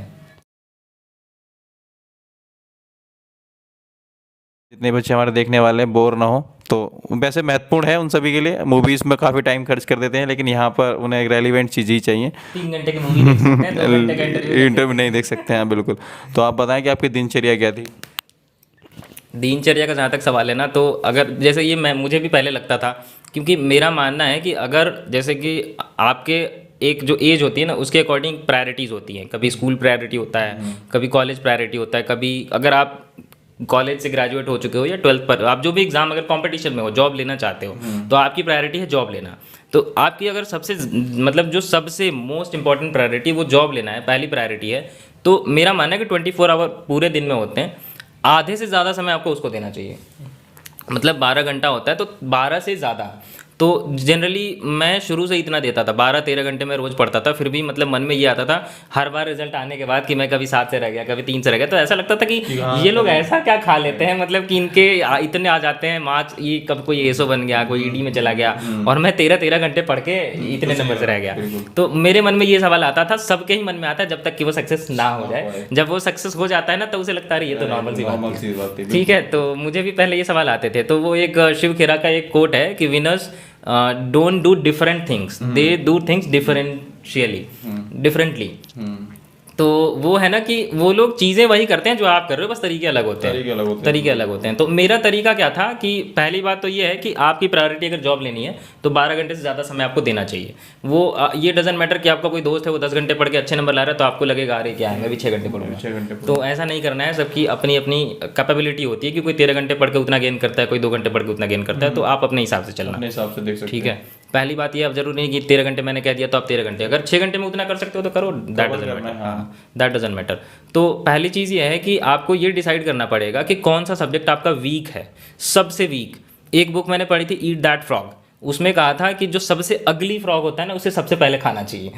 [SPEAKER 1] जितने बच्चे हमारे देखने वाले हैं बोर ना हो, तो वैसे महत्वपूर्ण है उन सभी के लिए। मूवीज़ में काफ़ी टाइम खर्च कर देते हैं, लेकिन यहाँ पर उन्हें एक रेलिवेंट चीज़ ही चाहिए।
[SPEAKER 2] 3 घंटे की मूवी देख सकते हैं, 2 घंटे का इंटरव्यू।
[SPEAKER 1] इंटरव्यू नहीं देख सकते हैं, बिल्कुल। तो आप बताएं कि आपकी दिनचर्या क्या थी?
[SPEAKER 2] दिनचर्या का जहाँ तक सवाल है ना, तो अगर जैसे ये मैं मुझे भी पहले लगता था, क्योंकि मेरा मानना है कि अगर जैसे कि आपके एक जो एज होती है ना, उसके अकॉर्डिंग प्रायोरिटीज़ होती हैं। कभी स्कूल प्रायोरिटी होता है, कभी कॉलेज प्रायोरिटी होता है, कभी अगर आप कॉलेज से ग्रेजुएट हो चुके हो या 12th पर आप जो भी एग्ज़ाम अगर कंपटीशन में हो, जॉब लेना चाहते हो, तो आपकी प्रायोरिटी है जॉब लेना। तो आपकी अगर सबसे मतलब जो सबसे मोस्ट इंपॉर्टेंट प्रायोरिटी वो जॉब लेना है, पहली प्रायोरिटी है, तो मेरा मानना है कि 24 आवर पूरे दिन में होते हैं, आधे से ज़्यादा समय आपको उसको देना चाहिए। मतलब 12 घंटा होता है तो 12 से ज़्यादा। तो जनरली मैं शुरू से इतना देता था, 12-13 घंटे मैं रोज़ पढ़ता था। फिर भी मतलब मन में ये आता था हर बार रिजल्ट आने के बाद कि मैं कभी 7 से रह गया, कभी 3 से रह गया। तो ऐसा लगता था कि ये लोग ऐसा क्या खा लेते हैं, मतलब कि इनके इतने आ जाते हैं मार्क्स, ये कब कोई एसओ बन गया, कोई ईडी में चला गया, और मैं 13-13 घंटे पढ़ के इतने नंबर से रह गया। तो मेरे मन में ये सवाल आता था, सबके ही मन में आता है, जब तक कि वो सक्सेस ना हो जाए। जब वो सक्सेस हो जाता है ना, तो उसे लगता है ये तो नॉर्मल सी बात है। ठीक है, तो मुझे भी पहले ये सवाल आते थे। तो वो एक शिव खेरा का एक कोट है कि winners don't do different things, they do things differently। तो वो है ना कि वो लोग चीज़ें वही करते हैं जो आप कर रहे हो, बस तरीके अलग होते हैं। तरीके अलग होते हैं। तो मेरा तरीका क्या था कि पहली बात तो ये है कि आपकी प्रायोरिटी अगर जॉब लेनी है तो 12 घंटे से ज़्यादा समय आपको देना चाहिए। वो ये डजंट मैटर कि आपका कोई दोस्त है वो 10 घंटे पढ़ के अच्छे नंबर ला रहा है, तो आपको लगेगा अरे क्या है, मैं भी 6 घंटे पढ़ूंगा। तो ऐसा नहीं करना है। सबकी अपनी अपनी कैपेबिलिटी होती है कि कोई 13 घंटे पढ़ के उतना गेन करता है, कोई 2 घंटे पढ़ के उतना गेन करता है। तो आप अपने हिसाब से चलना,
[SPEAKER 1] अपने हिसाब से देख सकते
[SPEAKER 2] ठीक है। पहली बात ये, अब जरूरी नहीं कि 13 घंटे मैंने कह दिया तो आप 13 घंटे, अगर 6 घंटे में उतना कर सकते हो तो करो, दैट डजंट मैटर। हाँ, दैट डजंट मैटर। तो पहली चीज़ ये है कि आपको ये डिसाइड करना पड़ेगा कि कौन सा सब्जेक्ट आपका वीक है, सबसे वीक। एक बुक मैंने पढ़ी थी, ईट दैट फ्रॉग, उसमें कहा था कि जो सबसे अगली फ्रॉग होता है ना, उसे सबसे पहले खाना चाहिए।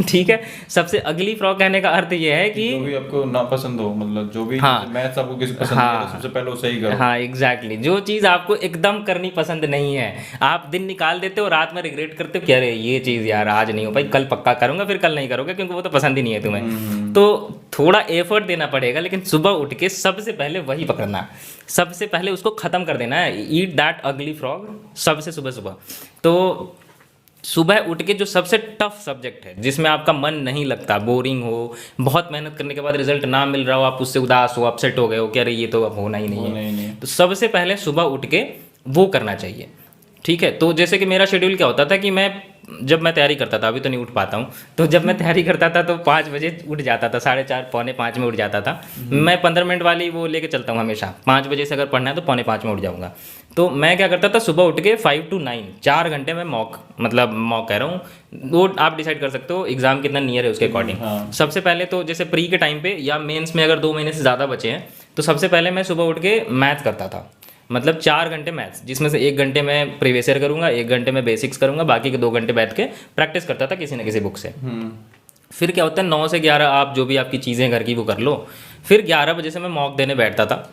[SPEAKER 2] ठीक है, सबसे अगली फ्रॉग कहने का अर्थ ये है कि
[SPEAKER 1] जो भी आपको नापसंद हो, मतलब जो भी
[SPEAKER 2] हाँ,
[SPEAKER 1] मैथ्स आपको किसी पसंद नहीं है, तो सबसे पहले उसे ही करो।
[SPEAKER 2] हाँ एग्जैक्टली, जो चीज़ आपको एकदम करनी पसंद नहीं है, आप दिन निकाल देते हो, रात में रिग्रेट करते हो कि अरे ये चीज़ यार आज नहीं हो पाई, कल पक्का करूंगा, फिर कल नहीं करोगे क्योंकि वो तो पसंद ही नहीं है तुम्हें। तो थोड़ा एफर्ट देना पड़ेगा, लेकिन सुबह उठ के सबसे पहले वही पकड़ना, सबसे पहले उसको ख़त्म कर देना है। ईट दैट अगली फ्रॉग, सबसे सुबह सुबह। तो सुबह उठ के जो सबसे टफ सब्जेक्ट है, जिसमें आपका मन नहीं लगता, बोरिंग हो, बहुत मेहनत करने के बाद रिजल्ट ना मिल रहा हो, आप उससे उदास हो, अपसेट हो गए हो कि अरे ये तो अब होना ही नहीं है, तो सबसे पहले सुबह उठ के वो करना चाहिए। ठीक है, तो जैसे कि मेरा शेड्यूल क्या होता था कि जब मैं तैयारी करता था, अभी तो नहीं उठ पाता हूँ, तो जब मैं तैयारी करता था तो 5 बजे उठ जाता था, 4:30 पौने 5 में उठ जाता था। मैं 15 मिनट वाली वो लेके चलता हूँ हमेशा, 5 बजे से अगर पढ़ना है तो 4:45 में उठ जाऊँगा। तो मैं क्या करता था, सुबह उठ के 5 to 9 4 घंटे में मॉक कह रहा हूँ, वो आप डिसाइड कर सकते हो एग्जाम कितना नियर है उसके अकॉर्डिंग। सबसे पहले तो जैसे प्री के टाइम पे या मेंस में अगर 2 महीने से ज़्यादा बचे हैं, तो सबसे पहले मैं सुबह उठ के मैथ करता था, मतलब 4 घंटे मैथ्स, जिसमें से 1 घंटे मैं प्रीवियस ईयर करूँगा, 1 घंटे में बेसिक्स करूँगा, बाकी के 2 घंटे बैठ के प्रैक्टिस करता था किसी न किसी बुक से। फिर क्या होता है, 9 से 11 आप जो भी आपकी चीज़ें घर की वो कर लो। फिर 11 बजे से मैं मॉक देने बैठता था।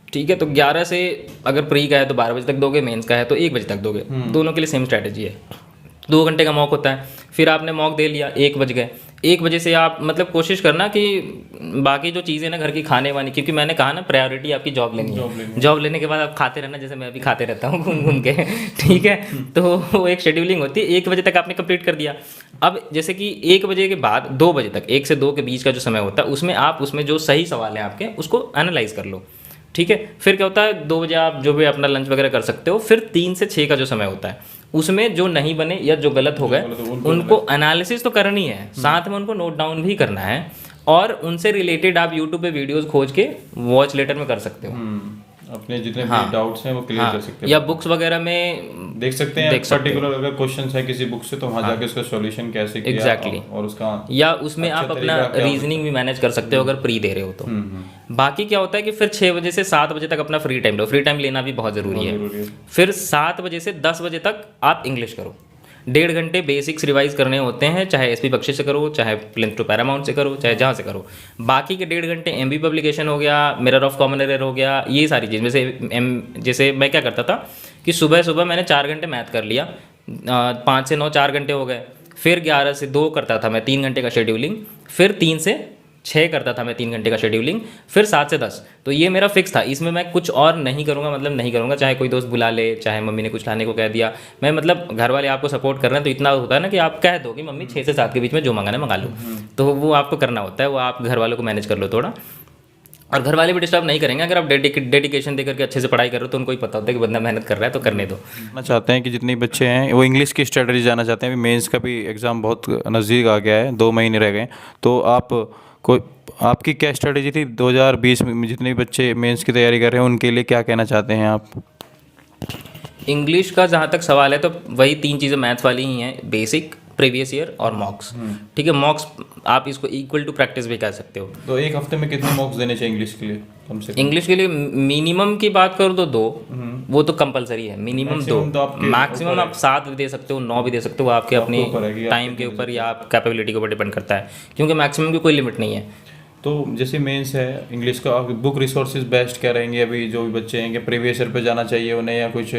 [SPEAKER 2] ठीक है, तो 11 से अगर प्री का है तो 12 बजे तक दोगे, मेंस का है तो 1 बजे तक दोगे, दोनों के लिए सेम स्ट्रैटेजी है। 2 घंटे का मॉक होता है, फिर आपने मॉक दे लिया, 1 बज गए, 1 बजे से आप मतलब कोशिश करना कि बाकी जो चीज़ें ना घर की खाने वानी, क्योंकि मैंने कहा ना प्रायोरिटी आपकी जॉब लेनी है, जॉब लेने के बाद आप खाते रहना, जैसे मैं अभी खाते रहता हूँ घूम घूम के। ठीक है, तो वो एक शेड्यूलिंग होती है। 1 बजे तक आपने कंप्लीट कर दिया। अब जैसे कि 1 बजे के बाद 2 बजे तक, 1 से 2 के बीच का जो समय होता है, उसमें आप उसमें जो सही सवाल हैं आपके, उसको एनालाइज कर लो। ठीक है, फिर क्या होता है, 2 बजे आप जो भी अपना लंच वगैरह कर सकते हो। फिर 3 से 6 का जो समय होता है, उसमें जो नहीं बने या जो गलत हो गए उनको एनालिसिस तो करनी है, साथ में उनको नोट डाउन भी करना है, और उनसे रिलेटेड आप यूट्यूब पे वीडियोस खोज के वॉच लेटर में कर सकते हो।
[SPEAKER 1] अपने जितने भी डाउट्स हैं वो क्लियर कर सकते हैं,
[SPEAKER 2] या बुक्स वगैरह में
[SPEAKER 1] देख सकते हैं। पर्टिकुलर अगर क्वेश्चन है किसी बुक से, तो वहाँ जाके उसका सॉल्यूशन कैसे किया
[SPEAKER 2] एग्जैक्टली,
[SPEAKER 1] और उसका,
[SPEAKER 2] या उसमें आप अपना रीजनिंग भी मैनेज कर सकते हो अगर प्री दे रहे हो तो। बाकी क्या होता है कि फिर 6 बजे से 7 बजे तक अपना फ्री टाइम लो। फ्री टाइम लेना भी बहुत ज़रूरी है। फिर 7 बजे से 10 बजे तक आप इंग्लिश करो। 1.5 घंटे बेसिक्स रिवाइज करने होते हैं, चाहे एसपी बख्शी से करो, चाहे प्लिंथ टू पैरामाउंट से करो, चाहे जहाँ से करो। बाकी के 1.5 घंटे एमबी पब्लिकेशन हो गया, मिरर ऑफ कॉमन एरर हो गया, ये सारी चीज़। जैसे मैं क्या करता था कि सुबह सुबह मैंने 4 घंटे मैथ कर लिया, 5 से 9 4 घंटे हो गए, फिर 11 से 2 करता था मैं 3 घंटे का शेड्यूलिंग, फिर 3 से 6 करता था मैं 3 घंटे का शेड्यूलिंग, फिर 7 से 10। तो ये मेरा फिक्स था, इसमें मैं कुछ और नहीं करूँगा, मतलब नहीं करूँगा, चाहे कोई दोस्त बुला ले, चाहे मम्मी ने कुछ लाने को कह दिया, मैं मतलब घर वाले आपको सपोर्ट कर रहे हैं तो इतना होता है ना कि आप कह दो कि मम्मी 6 से 7 के बीच में जो मंगाना है मंगा लो, तो वो आपको करना होता है, वो आप घर वालों को मैनेज कर लो थोड़ा। और घर वाले भी डिस्टर्ब नहीं करेंगे, अगर आप डेडिकेशन देकर के अच्छे से पढ़ाई कर रहे हो तो उनको ही पता होता है कि बंदा मेहनत कर रहा है तो करने दो।
[SPEAKER 1] जानना चाहते हैं कि जितने बच्चे हैं वो इंग्लिश की स्ट्रेटजी जानना चाहते हैं। अभी मेंस का भी एग्ज़ाम बहुत नज़दीक आ गया है, 2 महीने रह गए, तो आपकी क्या स्ट्रेटजी थी 2020 में? जितने भी बच्चे मेंस की तैयारी कर रहे हैं उनके लिए क्या कहना चाहते हैं आप?
[SPEAKER 2] इंग्लिश का जहाँ तक सवाल है तो वही 3 चीज़ें मैथ्स वाली ही हैं, बेसिक, प्रीवियस ईयर और मॉक्स। ठीक है, मॉक्स आप इसको इक्वल टू प्रैक्टिस भी कह सकते हो।
[SPEAKER 1] तो एक हफ्ते में कितने मॉक्स देने चाहिए इंग्लिश के लिए कम से कम?
[SPEAKER 2] इंग्लिश के लिए मिनिमम की बात करो तो 2, वो तो कंपलसरी है, मिनिमम 2। मैक्सिमम आप 7 भी दे सकते हो, 9 भी दे सकते हो, आपके अपनी टाइम के ऊपर या आप कैपेबिलिटी के ऊपर डिपेंड करता है, क्योंकि मैक्सिमम की कोई लिमिट नहीं है।
[SPEAKER 1] तो जैसे मेंस है इंग्लिश का, बुक रिसोर्सेज बेस्ट क्या रहेंगे अभी जो भी बच्चे हैं? कि प्रीवियस ईयर पे जाना चाहिए उन्हें, या कुछ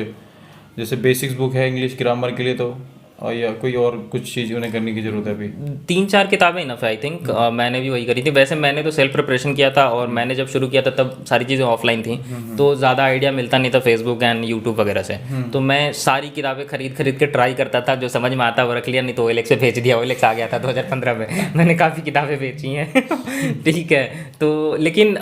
[SPEAKER 1] जैसे बेसिक्स बुक है इंग्लिश ग्रामर के लिए, तो और या कोई और कुछ चीज़ उन्हें करने की ज़रूरत है अभी?
[SPEAKER 2] 3-4 किताबें इनफ है आई थिंक। मैंने भी वही करी थी। वैसे मैंने तो सेल्फ प्रिपरेशन किया था, और मैंने जब शुरू किया था तब सारी चीज़ें ऑफलाइन थी, तो ज़्यादा आइडिया मिलता नहीं था फेसबुक एंड यूट्यूब वगैरह से। तो मैं सारी किताबें खरीद के ट्राई करता था, जो समझ में आता वो रख लिया, नहीं तो OLX पे भेज दिया। OLX आ गया था 2015 में, मैंने काफ़ी किताबें बेची हैं। ठीक है, तो लेकिन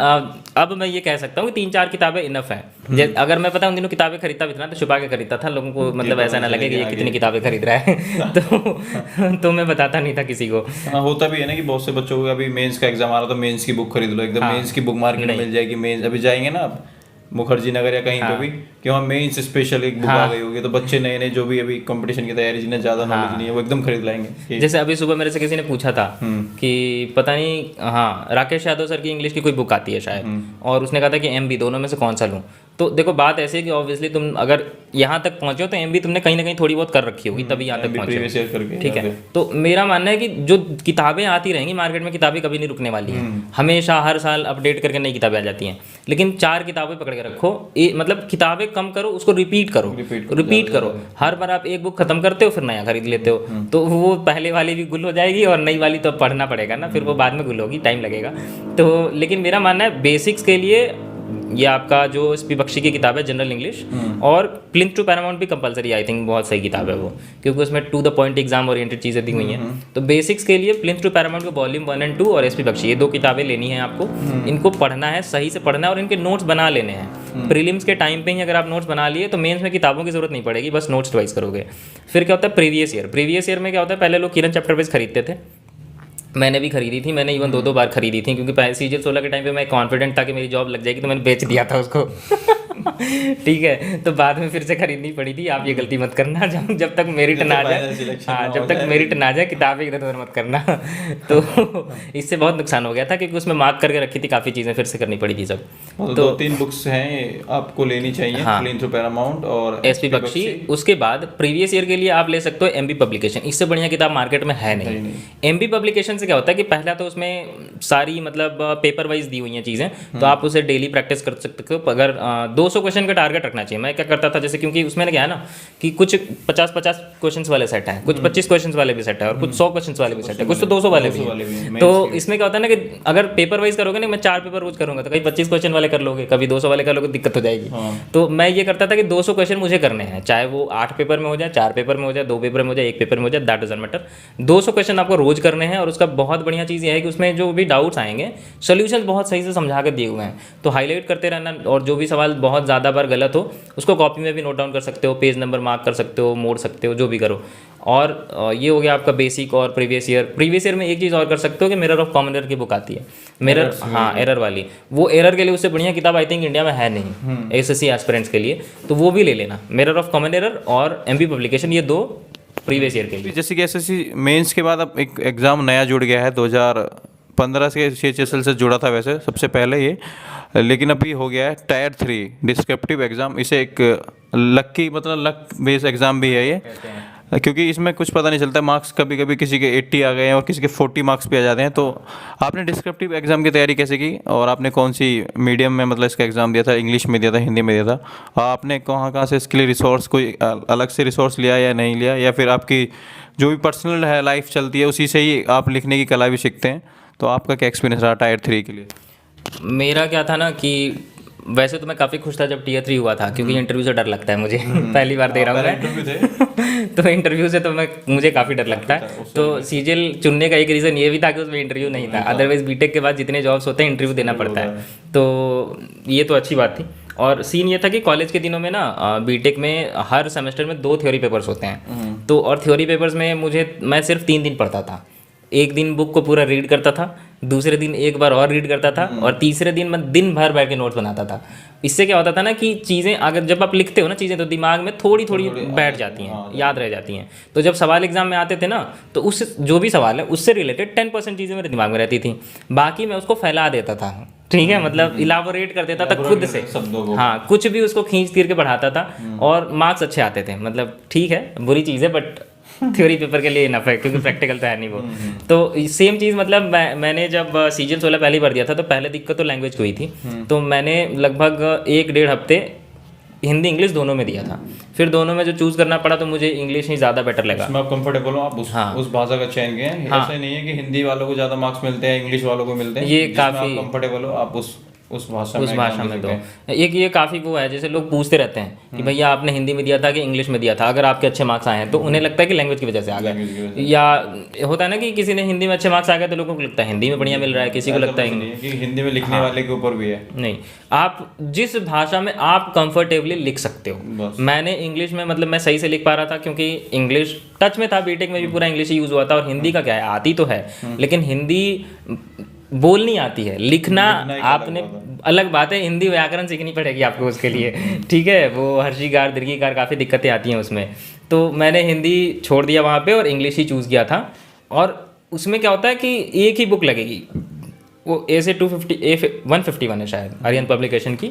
[SPEAKER 2] अब मैं ये कह सकता हूँ कि 3-4 किताबें इनफ है। अगर मैं पता उन दिनों किताबें खरीदता भी था ना तो छुपा के खरीदता था, लोगों को मतलब ऐसा ना लगे कि ये कितनी किताबें खरीद रहा है। तो मैं बताता नहीं था किसी को।
[SPEAKER 1] हाँ, होता भी है ना कि बहुत से बच्चों को अभी मेंस का एग्जाम आ रहा, तो मेंस की बुक खरीद लो एकदम।
[SPEAKER 2] हाँ,
[SPEAKER 1] मेंस की बुक मार्केट में मिल जाएगी। मेंस अभी जाएंगे ना आप मुखर्जी नगर या कहीं पे भी, कि वहाँ मेंस स्पेशल एक बुक आ गई होगी, तो बच्चे नए नए जो भी अभी कंपटीशन की तैयारी, जिन्हें ज़्यादा नॉलेज नहीं है, वो एकदम खरीद लाएंगे।
[SPEAKER 2] जैसे अभी सुबह मेरे से किसी ने पूछा था कि पता नहीं, हाँ, राकेश यादव सर की इंग्लिश की कोई बुक आती है शायद, और उसने कहा था कि MB, दोनों में से कौन सा लूँ। तो देखो बात ऐसी है कि ऑब्वियसली तुम अगर यहाँ तक पहुँचे हो तो MB तुमने कहीं ना कहीं थोड़ी बहुत कर रखी होगी, तभी यहाँ तक पहुँचे हो। ठीक है, तो मेरा मानना है कि जो किताबें आती रहेंगी मार्केट में, किताबें कभी नहीं रुकने वाली हैं, हमेशा हर साल अपडेट करके नई किताबें आ जाती हैं। लेकिन 4 किताबें पकड़ के रखो, मतलब किताबें कम करो, उसको रिपीट करो। हर बार आप एक बुक खत्म करते हो फिर नया खरीद लेते हो, तो वो पहले वाली भी गुल हो जाएगी, और नई वाली तो पढ़ना पड़ेगा ना, फिर वो बाद में गुल होगी, टाइम लगेगा। तो लेकिन मेरा मानना है बेसिक्स के लिए ये आपका जो एसपी बख्शी की किताब है जनरल इंग्लिश, और प्लिंथ टू पैरामाउंट भी कंपलसरी, आई थिंक बहुत सही किताब है वो, क्योंकि उसमें to the point exam oriented चीज़ें दी हुई हैं। तो बेसिक्स के लिए प्लिंथ टू पैरामाउंट को वॉल्यूम 1 और 2 और एसपी बख्शी, ये 2 किताबें लेनी है आपको। इनको पढ़ना है, सही से पढ़ना है, और इनके नोट्स बना लेने हैं। प्रीलिम्स के टाइम पे ही अगर आप नोट्स बना लिए तो मेंस में किताबों की जरूरत नहीं पड़ेगी, बस नोट्स रिवाइज करोगे। फिर क्या होता है प्रीवियस ईयर में क्या होता है, पहले लोग किरण चैप्टर वाइज खरीदते थे, मैंने भी खरीदी थी, मैंने इवन 2 बार खरीदी थी, क्योंकि पहले CGL 16 के टाइम पे मैं कॉन्फिडेंट था कि मेरी जॉब लग जाएगी, तो मैंने बेच दिया था उसको। ठीक है, तो बाद में फिर से खरीदनी पड़ी थी। आप ये गलती मत करना, जब तक मेरिट ना आ जाए, हाँ, जब तक मेरिट ना आ जाए किताबें इधर उधर मत करना। तो इससे बहुत नुकसान हो गया था, क्योंकि उसमें मार्क करके रखी थी, काफ़ी चीज़ें फिर से करनी पड़ी थी सब।
[SPEAKER 1] तो 2-3 बुक्स हैं आपको लेनी चाहिए, प्लिंथ टू पैरामाउंट और
[SPEAKER 2] एसपी बख्शी। उसके बाद प्रीवियस ईयर के लिए आप ले सकते हो MB पब्लिकेशन, इससे बढ़िया किताब मार्केट में है नहीं। MB पब्लिकेशन से क्या होता है कि पहला तो उसमें सारी मतलब पेपर वाइज दी हुई हैं चीज़ें, तो आप उसे डेली प्रैक्टिस कर सकते हो। अगर 200 क्वेश्चन का टारगेट रखना चाहिए। मैं क्या करता था, जैसे क्योंकि उसमें क्या है ना कि कुछ 50-50 क्वेश्चंस वाले सेट हैं, कुछ 25 क्वेश्चंस वाले भी सेट है, और कुछ 100 क्वेश्चंस वाले भी सेट है, कुछ तो 200 वाले भी हैं। तो इसमें क्या होता है ना कि अगर पेपर वाइज करोगे ना, मैं 4 पेपर रोज करूंगा, तो कभी 25 क्वेश्चन वाले कर लोगे, कभी 200 वाले कर लोगे, दिक्कत हो जाएगी। तो मैं ये करता था कि 200 क्वेश्चन मुझे करने हैं, चाहे वो 8 पेपर में हो जाए, 4 पेपर में हो जाए, 2 पेपर में हो जाए, 1 पेपर में हो जाए, दैट डजंट मैटर। 200 क्वेश्चन आपको रोज करने हैं, और उसका बहुत बढ़िया चीज़ ये है कि उसमें जो भी डाउट्स आएंगे सोल्यूशन बहुत सही से समझा कर दिए हुए हैं, तो हाईलाइट करते रहना, और जो भी सवाल बहुत ज़्यादा बार गलत हो उसको कॉपी में भी नोट डाउन कर सकते हो, पेज नंबर मार्क कर सकते हो, मोड़ सकते हो, जो भी करो। और ये हो गया आपका बेसिक और प्रीवियस ईयर में एक चीज़ और कर सकते हो कि मिरर ऑफ कॉमन एरर की बुक आती है, मिरर, हाँ, एरर वाली। वो एरर के लिए उससे बढ़िया किताब आई थिंक इंडिया में है नहीं SSC एस्पिरेंट्स के लिए, तो वो भी ले लेना, मिरर ऑफ कॉमन एरर और MB पब्लिकेशन, ये 2 प्रीवियस ईयर के लिए।
[SPEAKER 1] जैसे कि SSC मेंस के बाद अब एक एग्ज़ाम नया जुड़ गया है, 2015 से CHSL से जुड़ा था वैसे सबसे पहले ये, लेकिन अभी हो गया है Tier 3 डिस्क्रिप्टिव एग्ज़ाम। इसे एक लक बेस एग्ज़ाम भी है ये, क्योंकि इसमें कुछ पता नहीं चलता, मार्क्स कभी कभी किसी के 80 आ गए हैं और किसी के 40 मार्क्स भी आ जाते हैं। तो आपने डिस्क्रिप्टिव एग्ज़ाम की तैयारी कैसे की, और आपने कौन सी मीडियम में मतलब इसका एग्ज़ाम दिया था, इंग्लिश में दिया था, हिंदी में दिया था? आपने कहाँ कहाँ से इसके लिए रिसोर्स, कोई अलग से रिसोर्स लिया या नहीं लिया, या फिर आपकी जो भी पर्सनल है लाइफ चलती है उसी से ही आप लिखने की कला भी सीखते हैं? तो आपका क्या एक्सपीरियंस रहा टायर 3 के लिए?
[SPEAKER 2] मेरा क्या था ना कि वैसे तो मैं काफ़ी खुश था जब टीयर 3 हुआ था, क्योंकि इंटरव्यू से डर लगता है मुझे। पहली बार दे रहा हूँ मैं तो इंटरव्यू से तो मुझे काफ़ी डर लगता है। तो सीजीएल चुनने का एक रीज़न ये भी था कि उसमें इंटरव्यू नहीं था, अदरवाइज बीटेक के बाद जितने जॉब्स होते हैं इंटरव्यू देना पड़ता है। तो ये तो अच्छी बात थी। और सीन ये था कि कॉलेज के दिनों में ना बीटेक में हर सेमेस्टर में 2 थ्योरी पेपर्स होते हैं। तो और थ्योरी पेपर्स में मैं सिर्फ 3 दिन पढ़ता था। एक दिन बुक को पूरा रीड करता था, दूसरे दिन एक बार और रीड करता था, और तीसरे दिन मैं दिन भर बैठ के नोट्स बनाता था। इससे क्या होता था ना कि चीज़ें अगर जब आप लिखते हो ना चीज़ें, तो दिमाग में थोड़ी थोड़ी बैठ जाती हैं, याद रह जाती हैं। तो जब सवाल एग्जाम में आते थे ना, तो उस जो भी सवाल है उससे रिलेटेड 10% चीज़ें मेरे दिमाग में रहती थी, बाकी मैं उसको फैला देता था। ठीक है, मतलब इलाबोरेट कर देता था खुद से, हाँ, कुछ भी उसको खींच तीर के बढ़ाता था, और मार्क्स अच्छे आते थे। मतलब ठीक है, बुरी चीज़ है, बट थ्योरी पेपर के लिए इनफ है, क्योंकि प्रैक्टिकल तो है नहीं वो। तो सेम चीज़ मतलब मैंने जब सीजीएल 16 पहली बार दिया था, तो पहले दिक्कत तो लैंग्वेज को ही थी। तो मैंने लगभग 1-1.5 हफ्ते हिंदी इंग्लिश दोनों में दिया था। फिर दोनों में जो चूज़ करना पड़ा तो मुझे इंग्लिश ही ज़्यादा बेटर लगा।
[SPEAKER 1] इसमें आप कंफर्टेबल हो, आप उस भाषा का चयन किए हैं। ऐसा नहीं है कि हिंदी वालों को ज़्यादा मार्क्स मिलते हैं, इंग्लिश वालों को मिलते हैं।
[SPEAKER 2] ये काफ़ी
[SPEAKER 1] कंफर्टेबल हो आप उस भाषा में
[SPEAKER 2] दो। एक ये काफ़ी वो है, जैसे लोग पूछते रहते हैं कि भैया आपने हिंदी में दिया था कि इंग्लिश में दिया था, अगर आपके अच्छे मार्क्स आए हैं तो उन्हें लगता है कि लैंग्वेज की वजह से आ गए, या होता है ना कि किसी ने हिंदी में अच्छे मार्क्स आ गए तो लोगों को लगता है हिंदी में बढ़िया मिल रहा है, किसी को लगता है
[SPEAKER 1] कि हिंदी में लिखने वाले के ऊपर भी है।
[SPEAKER 2] नहीं, आप जिस भाषा में आप कंफर्टेबली लिख सकते हो। मैंने इंग्लिश में मतलब मैं सही से लिख पा रहा था, क्योंकि इंग्लिश टच में था, बीटेक में भी पूरा इंग्लिश ही यूज़ हुआ था। और हिंदी का क्या है, आती तो है, लेकिन हिंदी बोलनी आती है, लिखना आपने अलग बात है। हिंदी व्याकरण सीखनी पड़ेगी आपको उसके लिए, ठीक है, वो हर्षीकार दीर्घिकार काफ़ी दिक्कतें आती हैं उसमें। तो मैंने हिंदी छोड़ दिया वहाँ पे और इंग्लिश ही चूज़ किया था। और उसमें क्या होता है कि एक ही बुक लगेगी, वो ए से 250 A151 है शायद, आर्यन पब्लिकेशन की।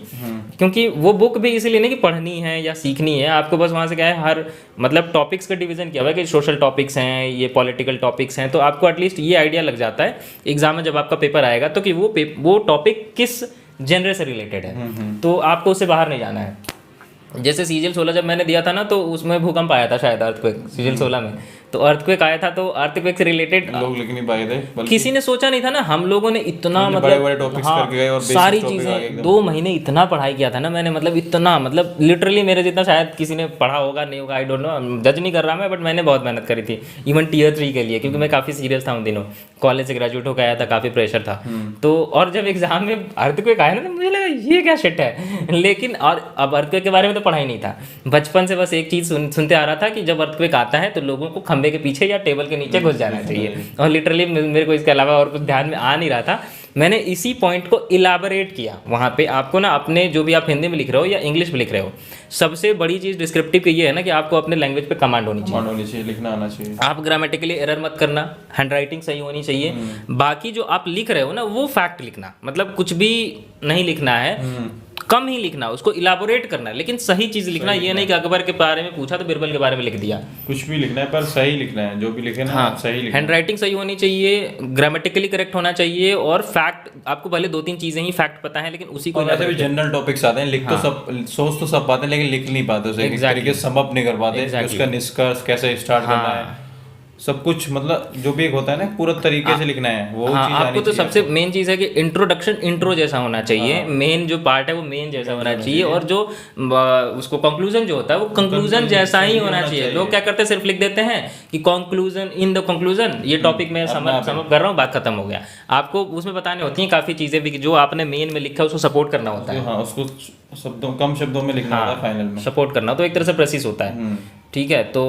[SPEAKER 2] क्योंकि वो बुक भी इसीलिए नहीं कि पढ़नी है या सीखनी है, आपको बस वहाँ से क्या है, हर मतलब टॉपिक्स का डिवीजन किया हुआ है कि सोशल टॉपिक्स हैं, ये पॉलिटिकल टॉपिक्स हैं। तो आपको एटलीस्ट ये आइडिया लग जाता है एग्जाम में जब आपका पेपर आएगा तो कि वो टॉपिक किस जेनर से रिलेटेड है। तो आपको उससे बाहर नहीं जाना है। जैसे सीजीएल 16 जब मैंने दिया था ना, तो उसमें भूकंप आया था शायद, अर्थक्वेक सीजीएल 16 में। तो अर्थक्वेक आया था, तो अर्थक्वेक से रिलेटेड
[SPEAKER 1] लोग लिख नहीं पाए थे,
[SPEAKER 2] किसी ने सोचा नहीं था ना। हम लोगों ने इतना मतलब
[SPEAKER 1] बड़े-बड़े टॉपिक्स करके गए और
[SPEAKER 2] सारी चीज़ें 2 महीने इतना पढ़ाई किया था ना मैंने, मतलब इतना, मतलब लिटरली मेरे जितना शायद किसी ने पढ़ा होगा नहीं होगा, आई डोंट नो, जज नहीं कर रहा मैं, बट मैंने बहुत मेहनत करी थी इवन टीयर 3 के लिए, क्योंकि मैं काफ़ी सीरियस था उन दिनों, कॉलेज से ग्रेजुएट होकर आया था, काफ़ी प्रेशर था। तो और जब एग्जाम में अर्थक्वेक आया ना, तो मुझे लगा ये क्या शिट है। लेकिन और अब अर्थक्वेक के बारे में तो पढ़ा ही नहीं था, बचपन से बस एक चीज़ सुनते आ रहा था कि जब अर्थक्वेक आता है तो लोगों को खंबे के पीछे या टेबल के नीचे घुस जाना चाहिए। और लिटरली मेरे को इसके अलावा और कुछ ध्यान में आ नहीं रहा था। मैंने इसी पॉइंट को इलाबोरेट किया वहाँ पे। आपको ना अपने जो भी आप हिंदी में लिख रहे हो या इंग्लिश में लिख रहे हो, सबसे बड़ी चीज़ डिस्क्रिप्टिव की ये है ना कि आपको अपने लैंग्वेज पे कमांड होनी चाहिए,
[SPEAKER 1] लिखना आना चाहिए।
[SPEAKER 2] आप ग्रामेटिकली एरर मत करना, हैंडराइटिंग सही होनी चाहिए। बाकी जो आप लिख रहे हो ना, वो फैक्ट लिखना, मतलब कुछ भी नहीं लिखना है, कम ही लिखना, उसको इलाबोरेट करना है, लेकिन सही चीज़ लिखना। ये नहीं कि अकबर के बारे में पूछा तो बिरबल के बारे में लिख दिया।
[SPEAKER 1] कुछ भी लिखना है पर सही लिखना है, जो भी लिखे ना,
[SPEAKER 2] हाँ,
[SPEAKER 1] सही लिखना।
[SPEAKER 2] हैंडराइटिंग सही होनी चाहिए, ग्रामेटिकली करेक्ट होना चाहिए, और फैक्ट आपको भले 2-3 चीज़ें ही फैक्ट पता है, लेकिन उसी को
[SPEAKER 1] वैसे भी जनरल टॉपिक्स आते हैं, लिख तो सब, सोच तो सब पाते हैं, लेकिन लिख नहीं पाते उसे, एक तरीके से सम अप नहीं कर पाते, उसका निष्कर्ष कैसे स्टार्ट करना है, सब कुछ, मतलब जो भी एक होता है ना, पूरा तरीके से लिखना है वो चीज़
[SPEAKER 2] आपको तो सबसे मेन चीज़ है कि इंट्रोडक्शन इंट्रो जैसा होना चाहिए, मेन जो पार्ट है वो मेन जैसा होना चाहिए, और जो उसको कंक्लूजन जो होता है वो कंक्लूजन जैसा ही होना चाहिए। लोग क्या करते हैं, सिर्फ लिख देते हैं कि कंक्लूजन, इन द कंक्लूजन, ये टॉपिक में सम अप कर रहा हूँ, बात खत्म हो गया। आपको उसमें बताने होती हैं काफ़ी चीज़ें भी, जो आपने मेन में लिखा है उसको सपोर्ट करना होता है।
[SPEAKER 1] हाँ, उसको शब्दों, कम शब्दों में लिखना होता है, फाइनल में
[SPEAKER 2] सपोर्ट करना, तो एक तरह से प्रेसिस होता है। ठीक है, तो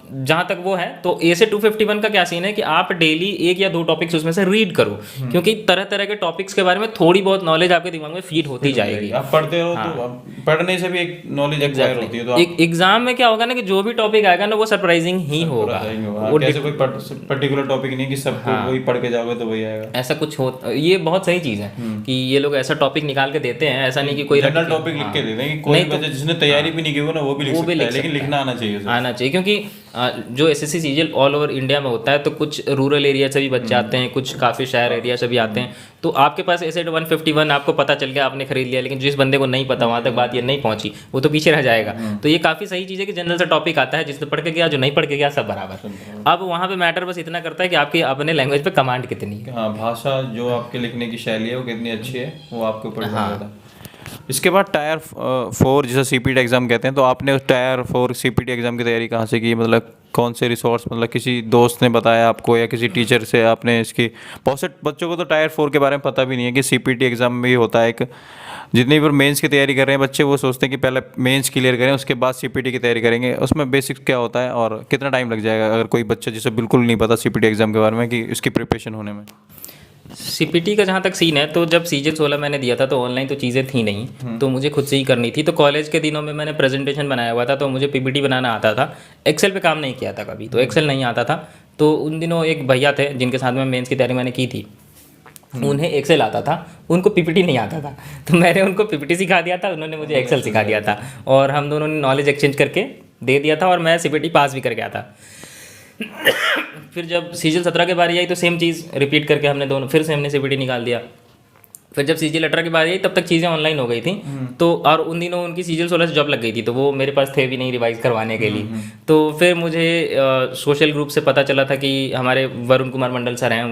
[SPEAKER 2] जहाँ तक वो है, तो ए से 251 का क्या सीन है कि आप डेली 1 या 2 टॉपिक्स उसमें से रीड करो, क्योंकि तरह तरह के टॉपिक्स के बारे में थोड़ी बहुत नॉलेज आपके दिमाग में फीड होती जाएगी।
[SPEAKER 1] आप पढ़ते रहो तो पढ़ने से भी एक नॉलेज एक्वायर होती है। तो
[SPEAKER 2] एक एग्जाम में क्या होगा ना कि जो भी टॉपिक आएगा ना वो सरप्राइजिंग ही होगा।
[SPEAKER 1] वो जैसे कोई पर्टिकुलर टॉपिक नहीं कि सबको वही पढ़ के जाओगे तो वही आएगा,
[SPEAKER 2] ऐसा कुछ हो। ये बहुत सही चीज़ है कि ये लोग ऐसा टॉपिक निकाल के देते हैं, ऐसा नहीं कि कोई
[SPEAKER 1] जनरल टॉपिक लिख के देते हैं। कोई जिसने तैयारी भी नहीं की हो ना, वो भी लिख सकता है, लेकिन लिखना लिखना आना चाहिए उसे।
[SPEAKER 2] आना चाहिए, क्योंकि जो SSC CGL all over India में होता है, तो कुछ रूरल एरिया से भी बच्चे आते हैं, कुछ काफ़ी शहर एरिया से भी आते हैं। तो आपके पास एसेट 151 आपको पता चल गया, आपने खरीद लिया, लेकिन जिस बंदे को नहीं पता, वहाँ तक बात ये नहीं पहुँची, वो तो पीछे रह जाएगा। तो ये काफ़ी सही चीज़ है कि जनरल से टॉपिक आता है, जिसने पढ़ के गया, जो नहीं पढ़ के गया, सब बराबर। अब वहाँ पे मैटर बस इतना करता है कि आपकी अपने लैंग्वेज पे कमांड कितनी है।
[SPEAKER 1] हाँ, भाषा जो आपके लिखने की शैली है वो कितनी अच्छी है, वो आपके ऊपर डिपेंड करता है। इसके बाद टायर 4 जिसे सीपीटी एग्ज़ाम कहते हैं, तो आपने टायर 4 सीपीटी एग्ज़ाम की तैयारी कहाँ से की? मतलब कौन से रिसोर्स, मतलब किसी दोस्त ने बताया आपको या किसी टीचर से आपने इसकी? बहुत से बच्चों को तो टायर 4 के बारे में पता भी नहीं है कि सीपीटी एग्ज़ाम भी होता है एक। जितनी भी मेंस की तैयारी कर रहे हैं बच्चे, वो सोचते हैं कि पहले मेंस क्लियर करें, उसके बाद सीपीटी की तैयारी करेंगे। उसमें बेसिक्स क्या होता है और कितना टाइम लग जाएगा अगर कोई बच्चा जिसे बिल्कुल नहीं पता सीपीटी एग्ज़ाम के बारे में कि इसकी प्रिपरेशन होने में?
[SPEAKER 2] सीपीटी का जहाँ तक सीन है, तो जब सीजीएल 16 मैंने दिया था तो ऑनलाइन तो चीज़ें थी नहीं, तो मुझे खुद से ही करनी थी। तो कॉलेज के दिनों में मैंने प्रेजेंटेशन बनाया हुआ था, तो मुझे पीपीटी बनाना आता था। एक्सेल पे काम नहीं किया था कभी, तो एक्सेल नहीं आता था। तो उन दिनों एक भैया थे जिनके साथ में मेंस की तैयारी मैंने की थी, उन्हें एक्सेल आता था, उनको पीपीटी नहीं आता था। तो मैंने उनको पीपीटी सिखा दिया था, उन्होंने मुझे एक्सेल सिखा दिया था, और हम दोनों ने नॉलेज एक्सचेंज करके दे दिया था, और मैं सीपीटी पास भी कर गया था। फिर जब सीजीएल 17 के बारी आई तो सेम चीज़ रिपीट करके हमने दोनों फिर से हमने सीपीटी निकाल दिया। फिर जब सीजीएल 18 की बारी आई तब तक चीज़ें ऑनलाइन हो गई थी। तो और उन दिनों उनकी सीजीएल 16 से जॉब लग गई थी, तो वो मेरे पास थे भी नहीं रिवाइज करवाने के लिए। तो फिर मुझे सोशल ग्रुप से पता चला था कि हमारे वरुण कुमार मंडल सर हैं,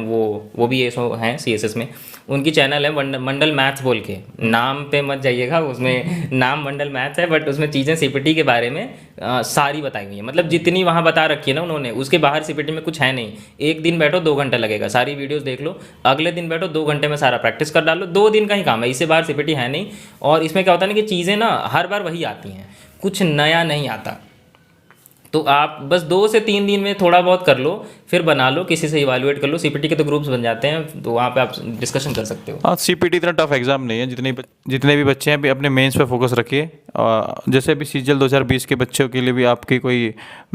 [SPEAKER 2] वो भी एसओ हैं सीएसएस में। उनकी चैनल है मंडल मैथ्स बोल के, नाम पे मत जाइएगा, उसमें नाम मंडल मैथ्स है, बट उसमें चीज़ें सीपीटी के बारे में सारी बताई हुई हैं। मतलब जितनी वहाँ बता रखी है ना उन्होंने, उसके बाहर सीपीटी में कुछ है नहीं। एक दिन बैठो 2 घंटा लगेगा, सारी वीडियोस देख लो, अगले दिन बैठो 2 घंटे में सारा प्रैक्टिस कर डालो, 2 दिन का ही काम है, इससे बाहर सीपीटी है नहीं। और इसमें क्या होता है ना कि चीज़ें ना हर बार वही आती हैं, कुछ नया नहीं आता। तो आप बस 2 से 3 दिन में थोड़ा बहुत कर लो, फिर बना लो, किसी से इवैल्यूएट कर लो। सीपीटी के तो ग्रुप्स बन जाते हैं, तो वहाँ पे आप डिस्कशन कर सकते हो।
[SPEAKER 1] हाँ, सीपीटी इतना टफ एग्ज़ाम नहीं है। जितने भी बच्चे हैं अभी अपने मेंस पे फोकस रखिए। जैसे अभी सीजीएल 2020 के बच्चों के लिए भी आपकी कोई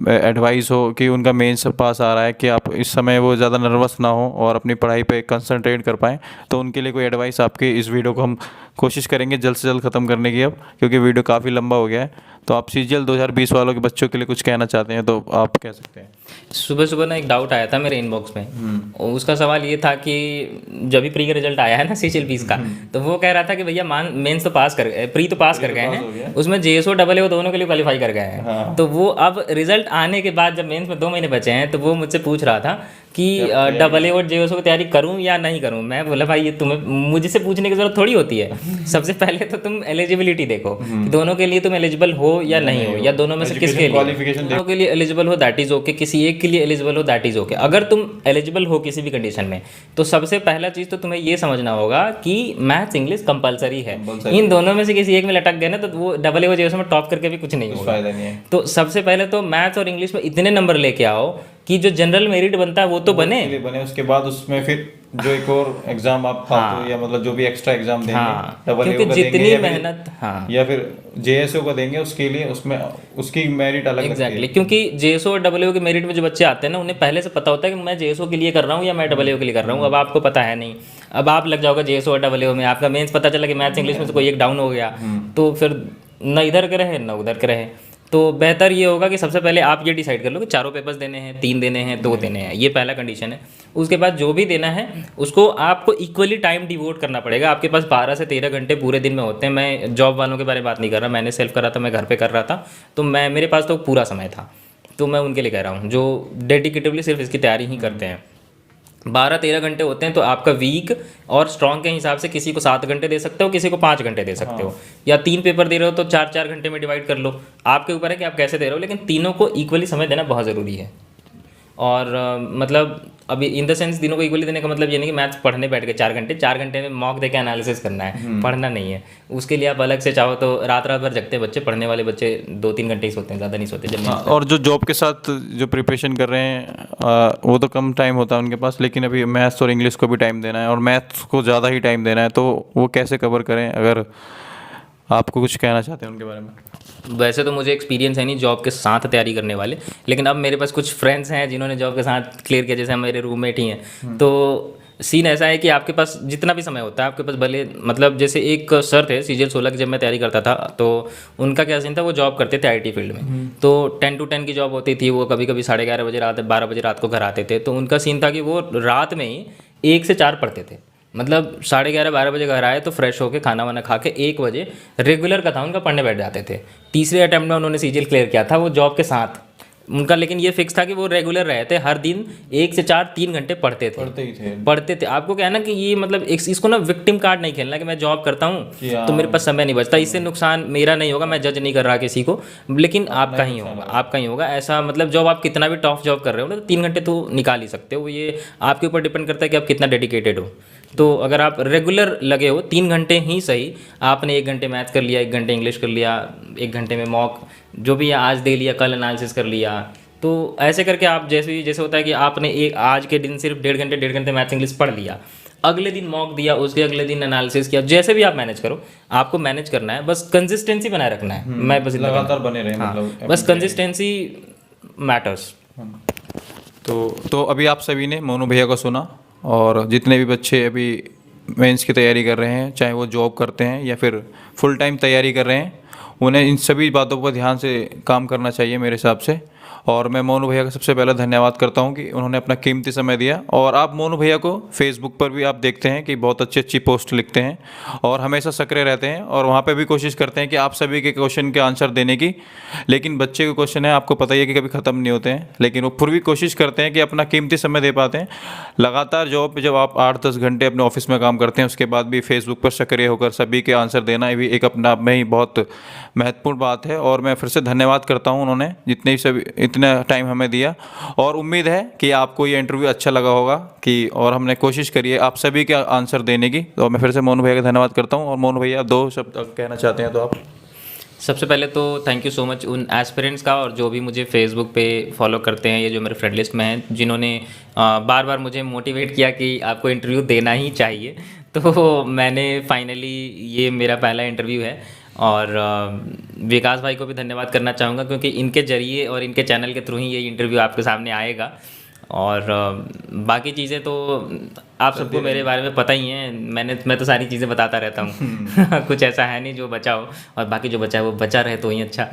[SPEAKER 1] एडवाइस हो कि उनका मेंस पास आ रहा है, कि आप इस समय वो ज़्यादा नर्वस ना हो और अपनी पढ़ाई पे कंसंट्रेट कर पाएँ, तो उनके लिए कोई एडवाइस आपके? इस वीडियो को हम कोशिश करेंगे जल्द से जल्द ख़त्म करने की अब, क्योंकि वीडियो काफ़ी लंबा हो गया है। तो आप सीजीएल 2020 वालों के बच्चों के लिए कुछ कहना चाहते हैं तो आप कह सकते हैं।
[SPEAKER 2] सुबह सुबह ना एक डाउट आया था मेरे इनबॉक्स में। उसका सवाल ये था कि जब भी प्री का रिजल्ट आया है ना सीजीएल 20 का, तो वो कह रहा था कि भैया मेंस तो पास कर गए, प्री तो पास कर गए हैं, उसमें जेएसओ डबल दोनों के लिए क्वालिफाई कर गए हैं। तो वो अब रिजल्ट आने के बाद जब मेंस में 2 महीने बचे हैं, तो वो मुझसे पूछ रहा था कि डबल ए और जेएसओ की तैयारी करूं या नहीं करूं। मैं बोला भाई ये तुम्हें मुझसे पूछने की जरूरत थोड़ी होती है। सबसे पहले तो तुम एलिजिबिलिटी देखो कि दोनों के लिए तुम एलिजिबल हो या नहीं हो, या दोनों में से किसके लिए। दोनों के लिए एलिजिबल हो दैट इज ओके, किसी एक के लिए एलिजिबल हो दैट इज ओके। अगर तुम एलिजिबल हो किसी भी कंडीशन में, तो सबसे पहला चीज़ तो तुम्हें ये समझना होगा कि मैथ्स इंग्लिश कंपलसरी है। इन दोनों में से किसी एक में लटक गए ना, तो वो डबल ए और जेएसओ में टॉप करके भी कुछ नहीं होगा। तो सबसे पहले तो मैथ्स और इंग्लिश में इतने नंबर लेके आओ कि जो जनरल मेरिट बनता है वो तो बने।
[SPEAKER 1] उसके बाद उसमें फिर जो एक और एग्जाम आप फालतू या मतलब जो भी एक्स्ट्रा एग्जाम देंगे,
[SPEAKER 2] क्योंकि जितनी मेहनत
[SPEAKER 1] या फिर जेएसओ को देंगे, उसके लिए उसमें उसकी मेरिट अलग
[SPEAKER 2] एग्जैक्टली क्योंकि जेएसओ और डबलएओ के मेरिट में जो बच्चे आते हैं ना, उन्हें पहले से पता होता है कि मैं जेएसओ के लिए कर रहा हूँ या मैं डबलएओ के लिए कर रहा हूँ। अब आपको पता है नहीं, अब आप लग जाओगे जेएसओ और डबलएओ में, आपका मेंस पता चला कि मैथ्स इंग्लिश में से कोई एक डाउन हो गया, तो फिर न इधर के रहे न उधर के रहे। तो बेहतर ये होगा कि सबसे पहले आप ये डिसाइड कर लो कि 4 पेपर्स देने हैं, 3 देने हैं, 2 देने हैं, ये पहला कंडीशन है। उसके बाद जो भी देना है उसको आपको इक्वली टाइम डिवोट करना पड़ेगा। आपके पास 12 से 13 घंटे पूरे दिन में होते हैं। मैं जॉब वालों के बारे में बात नहीं कर रहा, मैंने सेल्फ करा था, मैं घर पे कर रहा था, तो मेरे पास तो पूरा समय था। तो मैं उनके लिए कह रहा हूँ जो डेडिकेटिवली सिर्फ इसकी तैयारी ही करते हैं। 12-13 घंटे होते हैं, तो आपका वीक और स्ट्रॉन्ग के हिसाब से किसी को 7 घंटे दे सकते हो, किसी को 5 घंटे दे सकते हो, या 3 पेपर दे रहे हो तो 4-4 घंटे में डिवाइड कर लो। आपके ऊपर है कि आप कैसे दे रहे हो, लेकिन तीनों को इक्वली समय देना बहुत ज़रूरी है। और मतलब अभी इन द सेंस तीनों को इक्वली देने का मतलब ये नहीं कि मैथ्स पढ़ने बैठ गए 4 घंटे में मॉक देके एनालिसिस करना है, पढ़ना नहीं है। उसके लिए आप अलग से चाहो तो रात भर जगते हैं बच्चे, पढ़ने वाले बच्चे 2-3 घंटे ही सोते हैं, ज़्यादा नहीं सोते। जब
[SPEAKER 1] और जो जॉब के साथ जो प्रिपरेशन कर रहे हैं वो तो कम टाइम होता है उनके पास, लेकिन अभी मैथ्स और इंग्लिश को भी टाइम देना है और मैथ्स को ज़्यादा ही टाइम देना है, तो वो कैसे कवर करें? अगर आपको कुछ कहना चाहते हैं उनके बारे में।
[SPEAKER 2] वैसे तो मुझे एक्सपीरियंस है नहीं जॉब के साथ तैयारी करने वाले, लेकिन अब मेरे पास कुछ फ्रेंड्स हैं जिन्होंने जॉब के साथ क्लियर किया, जैसे मेरे रूममेट ही हैं। तो सीन ऐसा है कि आपके पास जितना भी समय होता है आपके पास भले मतलब जैसे एक सर थे सीजीएल 16 की जब मैं तैयारी करता था तो उनका क्या सीन था, वो जॉब करते थे आईटी फील्ड में। तो 10 to 10 की जॉब होती थी, वो कभी कभी 11:30 बजे रात 12 बजे रात को घर आते थे। तो उनका सीन था कि वो रात में ही 1 से 4 पढ़ते थे। मतलब 11:30 12 बजे घर आए तो फ्रेश होके खाना वाना खा के 1 बजे रेगुलर का था उनका, पढ़ने बैठ जाते थे। तीसरे अटैम्प्ट में उन्होंने सीजीएल क्लियर किया था वो जॉब के साथ उनका, लेकिन ये फिक्स था कि वो रेगुलर रहते, हर दिन 1 से 4 3 घंटे पढ़ते थे। पढ़ते थे। आपको क्या है ना कि ये मतलब इसको ना विक्टिम कार्ड नहीं खेलना कि मैं जॉब करता हूँ तो मेरे पास समय नहीं बचता, इससे नुकसान मेरा नहीं होगा, मैं जज नहीं कर रहा किसी को, लेकिन आपका ही होगा, आपका ही होगा। ऐसा मतलब जॉब आप कितना भी टफ जॉब कर रहे हो ना तो 3 घंटे तो निकाल ही सकते हो। ये आपके ऊपर डिपेंड करता है कि आप कितना डेडिकेटेड हो। तो अगर आप रेगुलर लगे हो 3 घंटे ही सही, आपने 1 घंटे मैथ कर लिया, 1 घंटे इंग्लिश कर लिया, 1 घंटे में मॉक जो भी है आज दे लिया, कल एनालिसिस कर लिया, तो ऐसे करके आप जैसे होता है कि आपने एक आज के दिन सिर्फ 1.5 घंटे मैथ्स इंग्लिश पढ़ लिया, अगले दिन मॉक दिया, उसके अगले दिन एनालिसिस किया, जैसे भी आप मैनेज करो, आपको मैनेज करना है, बस कंसिस्टेंसी बनाए रखना है। मैं बस
[SPEAKER 1] लगातार बने रहे,
[SPEAKER 2] हाँ,
[SPEAKER 1] मतलब
[SPEAKER 2] बस कंसिस्टेंसी मैटर्स।
[SPEAKER 1] तो अभी आप सभी ने मोनू भैया को सुना, और जितने भी बच्चे अभी मेंस की तैयारी कर रहे हैं, चाहे वो जॉब करते हैं या फिर फुल टाइम तैयारी कर रहे हैं, उन्हें इन सभी बातों पर ध्यान से काम करना चाहिए मेरे हिसाब से। और मैं मोनू भैया का सबसे पहले धन्यवाद करता हूं कि उन्होंने अपना कीमती समय दिया। और आप मोनू भैया को फेसबुक पर भी आप देखते हैं कि बहुत अच्छी अच्छी पोस्ट लिखते हैं और हमेशा सक्रिय रहते हैं, और वहाँ पे भी कोशिश करते हैं कि आप सभी के क्वेश्चन के आंसर देने की। लेकिन बच्चे के क्वेश्चन है, आपको पता ही है कि कभी ख़त्म नहीं होते हैं, लेकिन वो फिर भी कोशिश करते हैं कि अपना कीमती समय दे पाते हैं। लगातार जॉब पे जब आप 8-10 घंटे अपने ऑफिस में काम करते हैं, उसके बाद भी फेसबुक पर सक्रिय होकर सभी के आंसर देना भी एक अपना आप में ही बहुत महत्वपूर्ण बात है। और मैं फिर से धन्यवाद करता हूँ उन्होंने जितने भी सभी इतना टाइम हमें दिया, और उम्मीद है कि आपको ये इंटरव्यू अच्छा लगा होगा कि और हमने कोशिश करी है आप सभी के आंसर देने की। तो मैं फिर से मोनू भैया का धन्यवाद करता हूँ। और मोनू भैया 2 शब्द कहना चाहते हैं तो आप।
[SPEAKER 2] सबसे पहले तो थैंक यू सो मच उन एस्पिरेंट्स का, और जो भी मुझे फेसबुक पे फॉलो करते हैं, ये जो मेरे फ्रेंड लिस्ट में हैं, जिन्होंने बार बार मुझे मोटिवेट किया कि आपको इंटरव्यू देना ही चाहिए। तो मैंने फाइनली ये मेरा पहला इंटरव्यू है। और विकास भाई को भी धन्यवाद करना चाहूँगा क्योंकि इनके ज़रिए और इनके चैनल के थ्रू ही ये इंटरव्यू आपके सामने आएगा। और बाकी चीज़ें तो आप सबको मेरे बारे में पता ही है, मैं तो सारी चीज़ें बताता रहता हूँ। कुछ ऐसा है नहीं जो बचा हो, और बाकी जो बचा है वो बचा रहे तो ही अच्छा।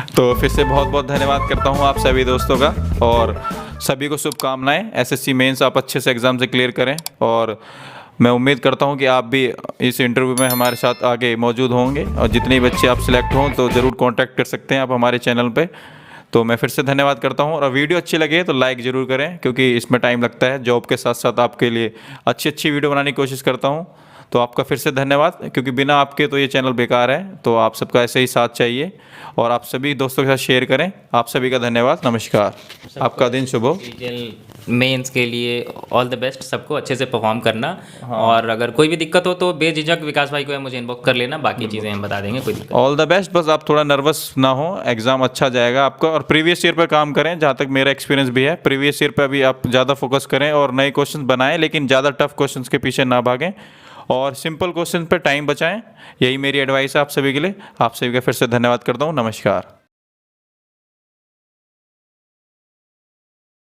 [SPEAKER 1] तो फिर से बहुत बहुत धन्यवाद करता हूँ आप सभी दोस्तों का, और सभी को शुभकामनाएं। एसएससी मेंस आप अच्छे से एग्ज़ाम से क्लियर करें, और मैं उम्मीद करता हूं कि आप भी इस इंटरव्यू में हमारे साथ आगे मौजूद होंगे, और जितने बच्चे आप सिलेक्ट हों तो ज़रूर कांटेक्ट कर सकते हैं आप हमारे चैनल पे। तो मैं फिर से धन्यवाद करता हूं, और वीडियो अच्छी लगे तो लाइक ज़रूर करें क्योंकि इसमें टाइम लगता है। जॉब के साथ साथ आपके लिए अच्छी अच्छी वीडियो बनाने की कोशिश करता हूँ। तो आपका फिर से धन्यवाद, क्योंकि बिना आपके तो ये चैनल बेकार है। तो आप सबका ऐसे ही साथ चाहिए, और आप सभी दोस्तों के साथ शेयर करें। आप सभी का धन्यवाद, नमस्कार, आपका दिन शुभ हो।
[SPEAKER 2] मेंस के लिए ऑल द बेस्ट, सबको अच्छे से परफॉर्म करना। और अगर कोई भी दिक्कत हो तो बेझिझक विकास भाई को या मुझे इनबॉक्स कर लेना, बाकी चीज़ें हम बता देंगे, कोई दिक्कत।
[SPEAKER 1] ऑल द बेस्ट, बस आप थोड़ा नर्वस ना हो, एग्ज़ाम अच्छा जाएगा आपका। और प्रीवियस ईयर पर काम करें, जहाँ तक मेरा एक्सपीरियंस भी है, प्रीवियस ईयर पर भी आप ज़्यादा फोकस करें और नए क्वेश्चन बनाएं, लेकिन ज़्यादा टफ क्वेश्चन के पीछे ना भागें, और सिंपल क्वेश्चन पर टाइम बचाएं। यही मेरी एडवाइस है आप सभी के लिए। आप सभी का फिर से धन्यवाद करता हूँ, नमस्कार।